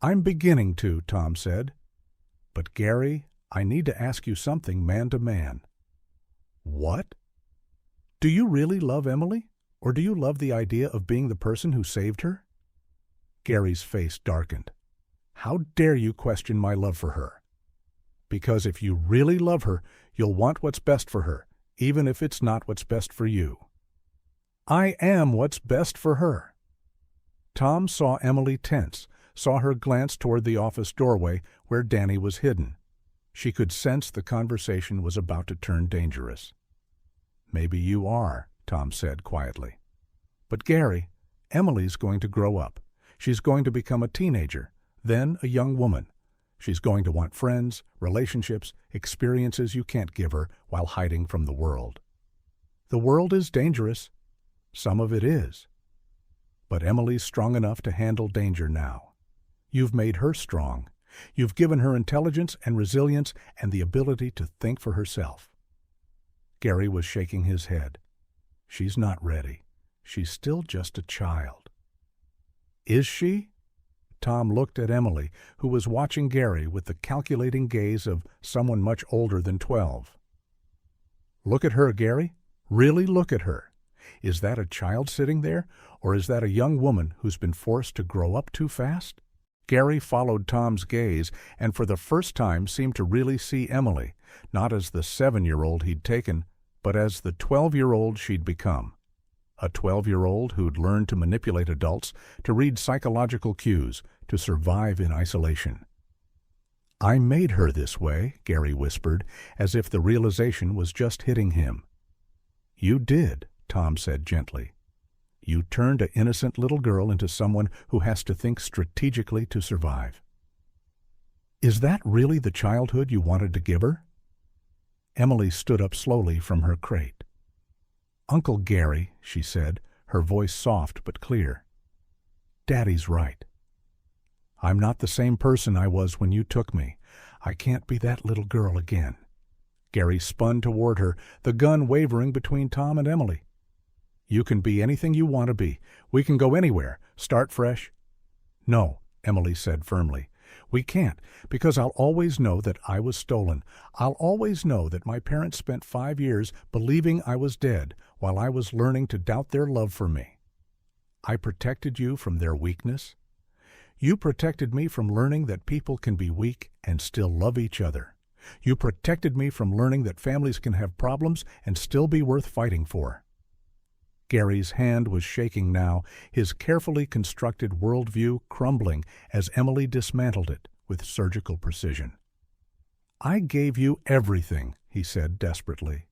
"I'm beginning to," Tom said. "But Gary, I need to ask you something man to man." "What?" "Do you really love Emily? Or do you love the idea of being the person who saved her?" Gary's face darkened. "How dare you question my love for her? Because if you really love her, you'll want what's best for her, even if it's not what's best for you." "I am what's best for her." Tom saw Emily tense, saw her glance toward the office doorway where Danny was hidden. She could sense the conversation was about to turn dangerous. "Maybe you are," Tom said quietly. "But Gary, Emily's going to grow up. She's going to become a teenager, then a young woman. She's going to want friends, relationships, experiences you can't give her while hiding from the world. The world is dangerous. Some of it is. But Emily's strong enough to handle danger now. You've made her strong. You've given her intelligence and resilience and the ability to think for herself. Gary was shaking his head. She's not ready. She's still just a child. Is she? Tom looked at Emily, who was watching Gary with the calculating gaze of someone much older than 12. Look at her, Gary. Really look at her. Is that a child sitting there, or is that a young woman who's been forced to grow up too fast? Gary followed Tom's gaze and for the first time seemed to really see Emily, not as the 7-year-old he'd taken, but as the 12-year-old she'd become. A 12-year-old who'd learned to manipulate adults, to read psychological cues, to survive in isolation. I made her this way, Gary whispered, as if the realization was just hitting him. You did, Tom said gently. You turned an innocent little girl into someone who has to think strategically to survive. Is that really the childhood you wanted to give her? Emily stood up slowly from her crate. Uncle Gary, she said, her voice soft but clear. Daddy's right. I'm not the same person I was when you took me. I can't be that little girl again. Gary spun toward her, the gun wavering between Tom and Emily. You can be anything you want to be. We can go anywhere. Start fresh. No, Emily said firmly. We can't, because I'll always know that I was stolen. I'll always know that my parents spent 5 years believing I was dead while I was learning to doubt their love for me. I protected you from their weakness. You protected me from learning that people can be weak and still love each other. You protected me from learning that families can have problems and still be worth fighting for. Gary's hand was shaking now, his carefully constructed worldview crumbling as Emily dismantled it with surgical precision. I gave you everything, he said desperately.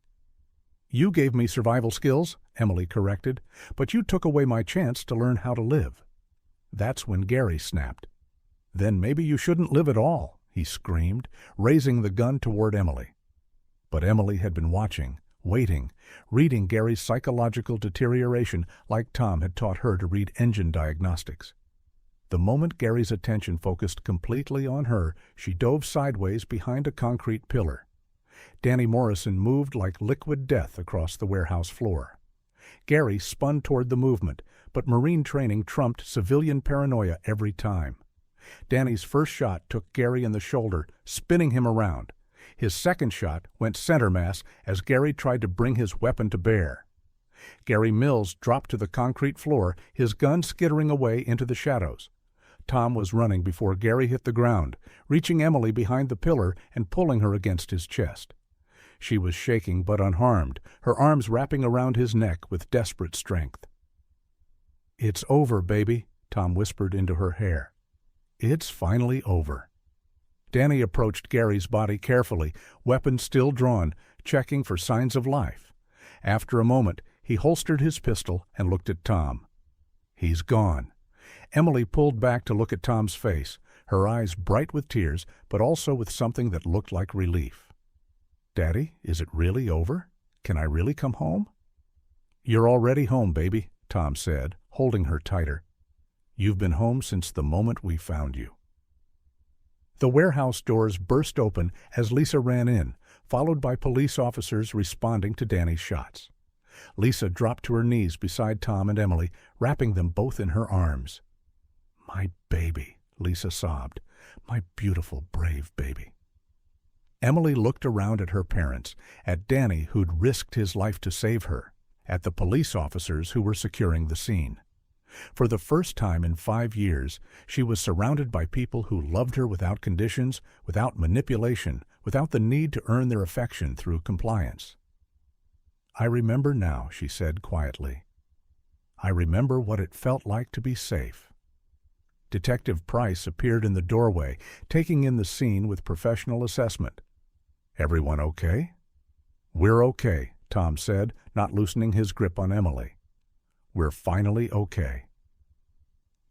You gave me survival skills, Emily corrected, but you took away my chance to learn how to live. That's when Gary snapped. Then maybe you shouldn't live at all, he screamed, raising the gun toward Emily. But Emily had been watching, waiting, reading Gary's psychological deterioration like Tom had taught her to read engine diagnostics. The moment Gary's attention focused completely on her, she dove sideways behind a concrete pillar. Danny Morrison moved like liquid death across the warehouse floor. Gary spun toward the movement, but Marine training trumped civilian paranoia every time. Danny's first shot took Gary in the shoulder, spinning him around. His second shot went center mass as Gary tried to bring his weapon to bear. Gary Mills dropped to the concrete floor, his gun skittering away into the shadows. Tom was running before Gary hit the ground, reaching Emily behind the pillar and pulling her against his chest. She was shaking but unharmed, her arms wrapping around his neck with desperate strength. It's over, baby, Tom whispered into her hair. It's finally over. Danny approached Gary's body carefully, weapon still drawn, checking for signs of life. After a moment, he holstered his pistol and looked at Tom. He's gone. Emily pulled back to look at Tom's face, her eyes bright with tears, but also with something that looked like relief. Daddy, is it really over? Can I really come home? You're already home, baby, Tom said, holding her tighter. You've been home since the moment we found you. The warehouse doors burst open as Lisa ran in, followed by police officers responding to Danny's shots. Lisa dropped to her knees beside Tom and Emily, wrapping them both in her arms. My baby, Lisa sobbed. My beautiful, brave baby. Emily looked around at her parents, at Danny who'd risked his life to save her, at the police officers who were securing the scene. For the first time in 5 years, she was surrounded by people who loved her without conditions, without manipulation, without the need to earn their affection through compliance. I remember now, she said quietly. I remember what it felt like to be safe. Detective Price appeared in the doorway, taking in the scene with professional assessment. Everyone okay? We're okay, Tom said, not loosening his grip on Emily. We're finally okay.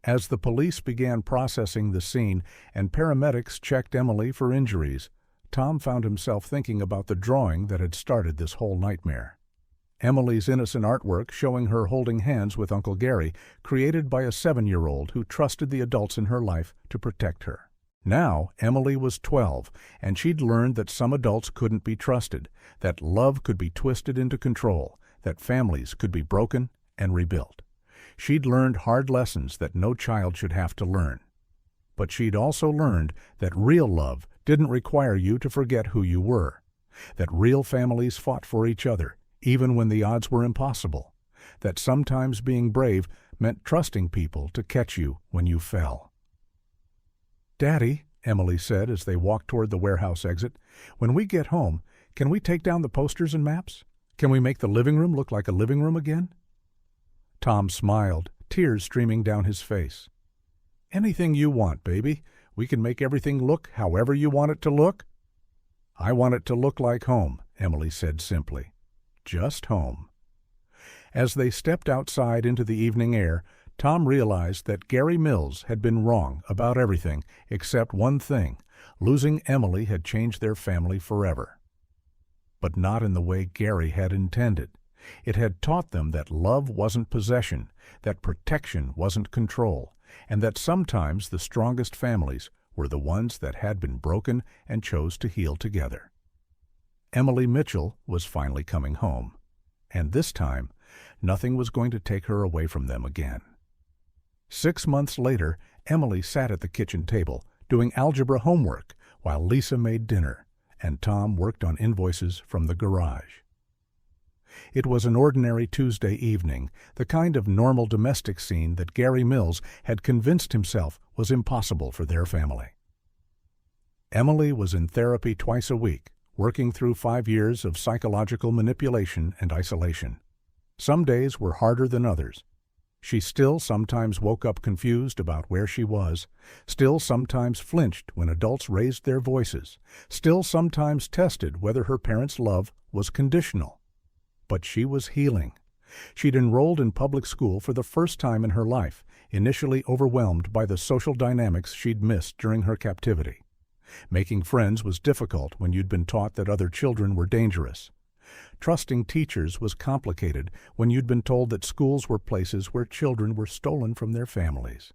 As the police began processing the scene and paramedics checked Emily for injuries, Tom found himself thinking about the drawing that had started this whole nightmare. Emily's innocent artwork showing her holding hands with Uncle Gary, created by a 7-year-old who trusted the adults in her life to protect her. Now, Emily was 12, and she'd learned that some adults couldn't be trusted, that love could be twisted into control, that families could be broken and rebuilt. She'd learned hard lessons that no child should have to learn. But she'd also learned that real love didn't require you to forget who you were, that real families fought for each other, even when the odds were impossible, that sometimes being brave meant trusting people to catch you when you fell. "Daddy," Emily said as they walked toward the warehouse exit, "when we get home, can we take down the posters and maps? Can we make the living room look like a living room again?" Tom smiled, tears streaming down his face. "Anything you want, baby. We can make everything look however you want it to look." "I want it to look like home," Emily said simply. "Just home." As they stepped outside into the evening air, Tom realized that Gary Mills had been wrong about everything except one thing: losing Emily had changed their family forever. But not in the way Gary had intended. It had taught them that love wasn't possession, that protection wasn't control, and that sometimes the strongest families were the ones that had been broken and chose to heal together. Emily Mitchell was finally coming home, and this time, nothing was going to take her away from them again. 6 months later, Emily sat at the kitchen table, doing algebra homework, while Lisa made dinner, and Tom worked on invoices from the garage. It was an ordinary Tuesday evening, the kind of normal domestic scene that Gary Mills had convinced himself was impossible for their family. Emily was in therapy twice a week, working through 5 years of psychological manipulation and isolation. Some days were harder than others. She still sometimes woke up confused about where she was, still sometimes flinched when adults raised their voices, still sometimes tested whether her parents' love was conditional. But she was healing. She'd enrolled in public school for the first time in her life, initially overwhelmed by the social dynamics she'd missed during her captivity. Making friends was difficult when you'd been taught that other children were dangerous. Trusting teachers was complicated when you'd been told that schools were places where children were stolen from their families.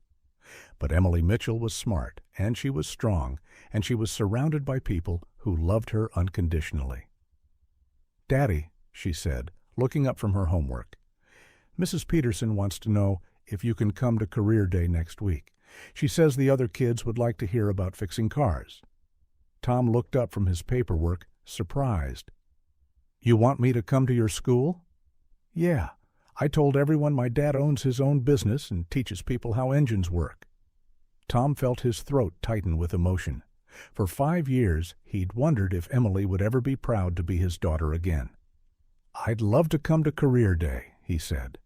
But Emily Mitchell was smart, and she was strong, and she was surrounded by people who loved her unconditionally. "Daddy," she said, looking up from her homework, "Mrs. Peterson wants to know if you can come to Career Day next week. She says the other kids would like to hear about fixing cars." Tom looked up from his paperwork, surprised. "You want me to come to your school?" "Yeah. I told everyone my dad owns his own business and teaches people how engines work." Tom felt his throat tighten with emotion. For 5 years, he'd wondered if Emily would ever be proud to be his daughter again. "I'd love to come to Career Day," he said.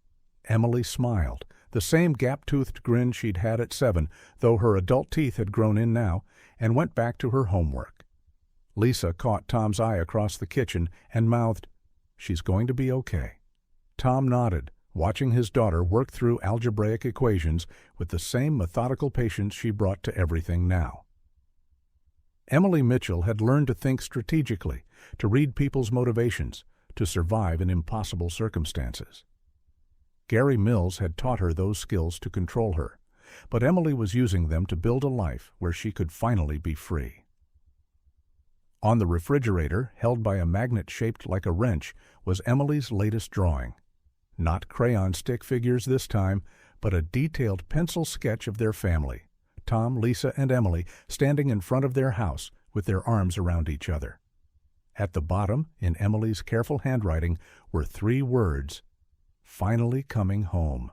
Emily smiled, the same gap-toothed grin she'd had at 7, though her adult teeth had grown in now, and went back to her homework. Lisa caught Tom's eye across the kitchen and mouthed, "She's going to be okay." Tom nodded, watching his daughter work through algebraic equations with the same methodical patience she brought to everything now. Emily Mitchell had learned to think strategically, to read people's motivations, to survive in impossible circumstances. Gary Mills had taught her those skills to control her, but Emily was using them to build a life where she could finally be free. On the refrigerator, held by a magnet shaped like a wrench, was Emily's latest drawing. Not crayon stick figures this time, but a detailed pencil sketch of their family, Tom, Lisa, and Emily standing in front of their house with their arms around each other. At the bottom, in Emily's careful handwriting, were 3 words: "Finally coming home."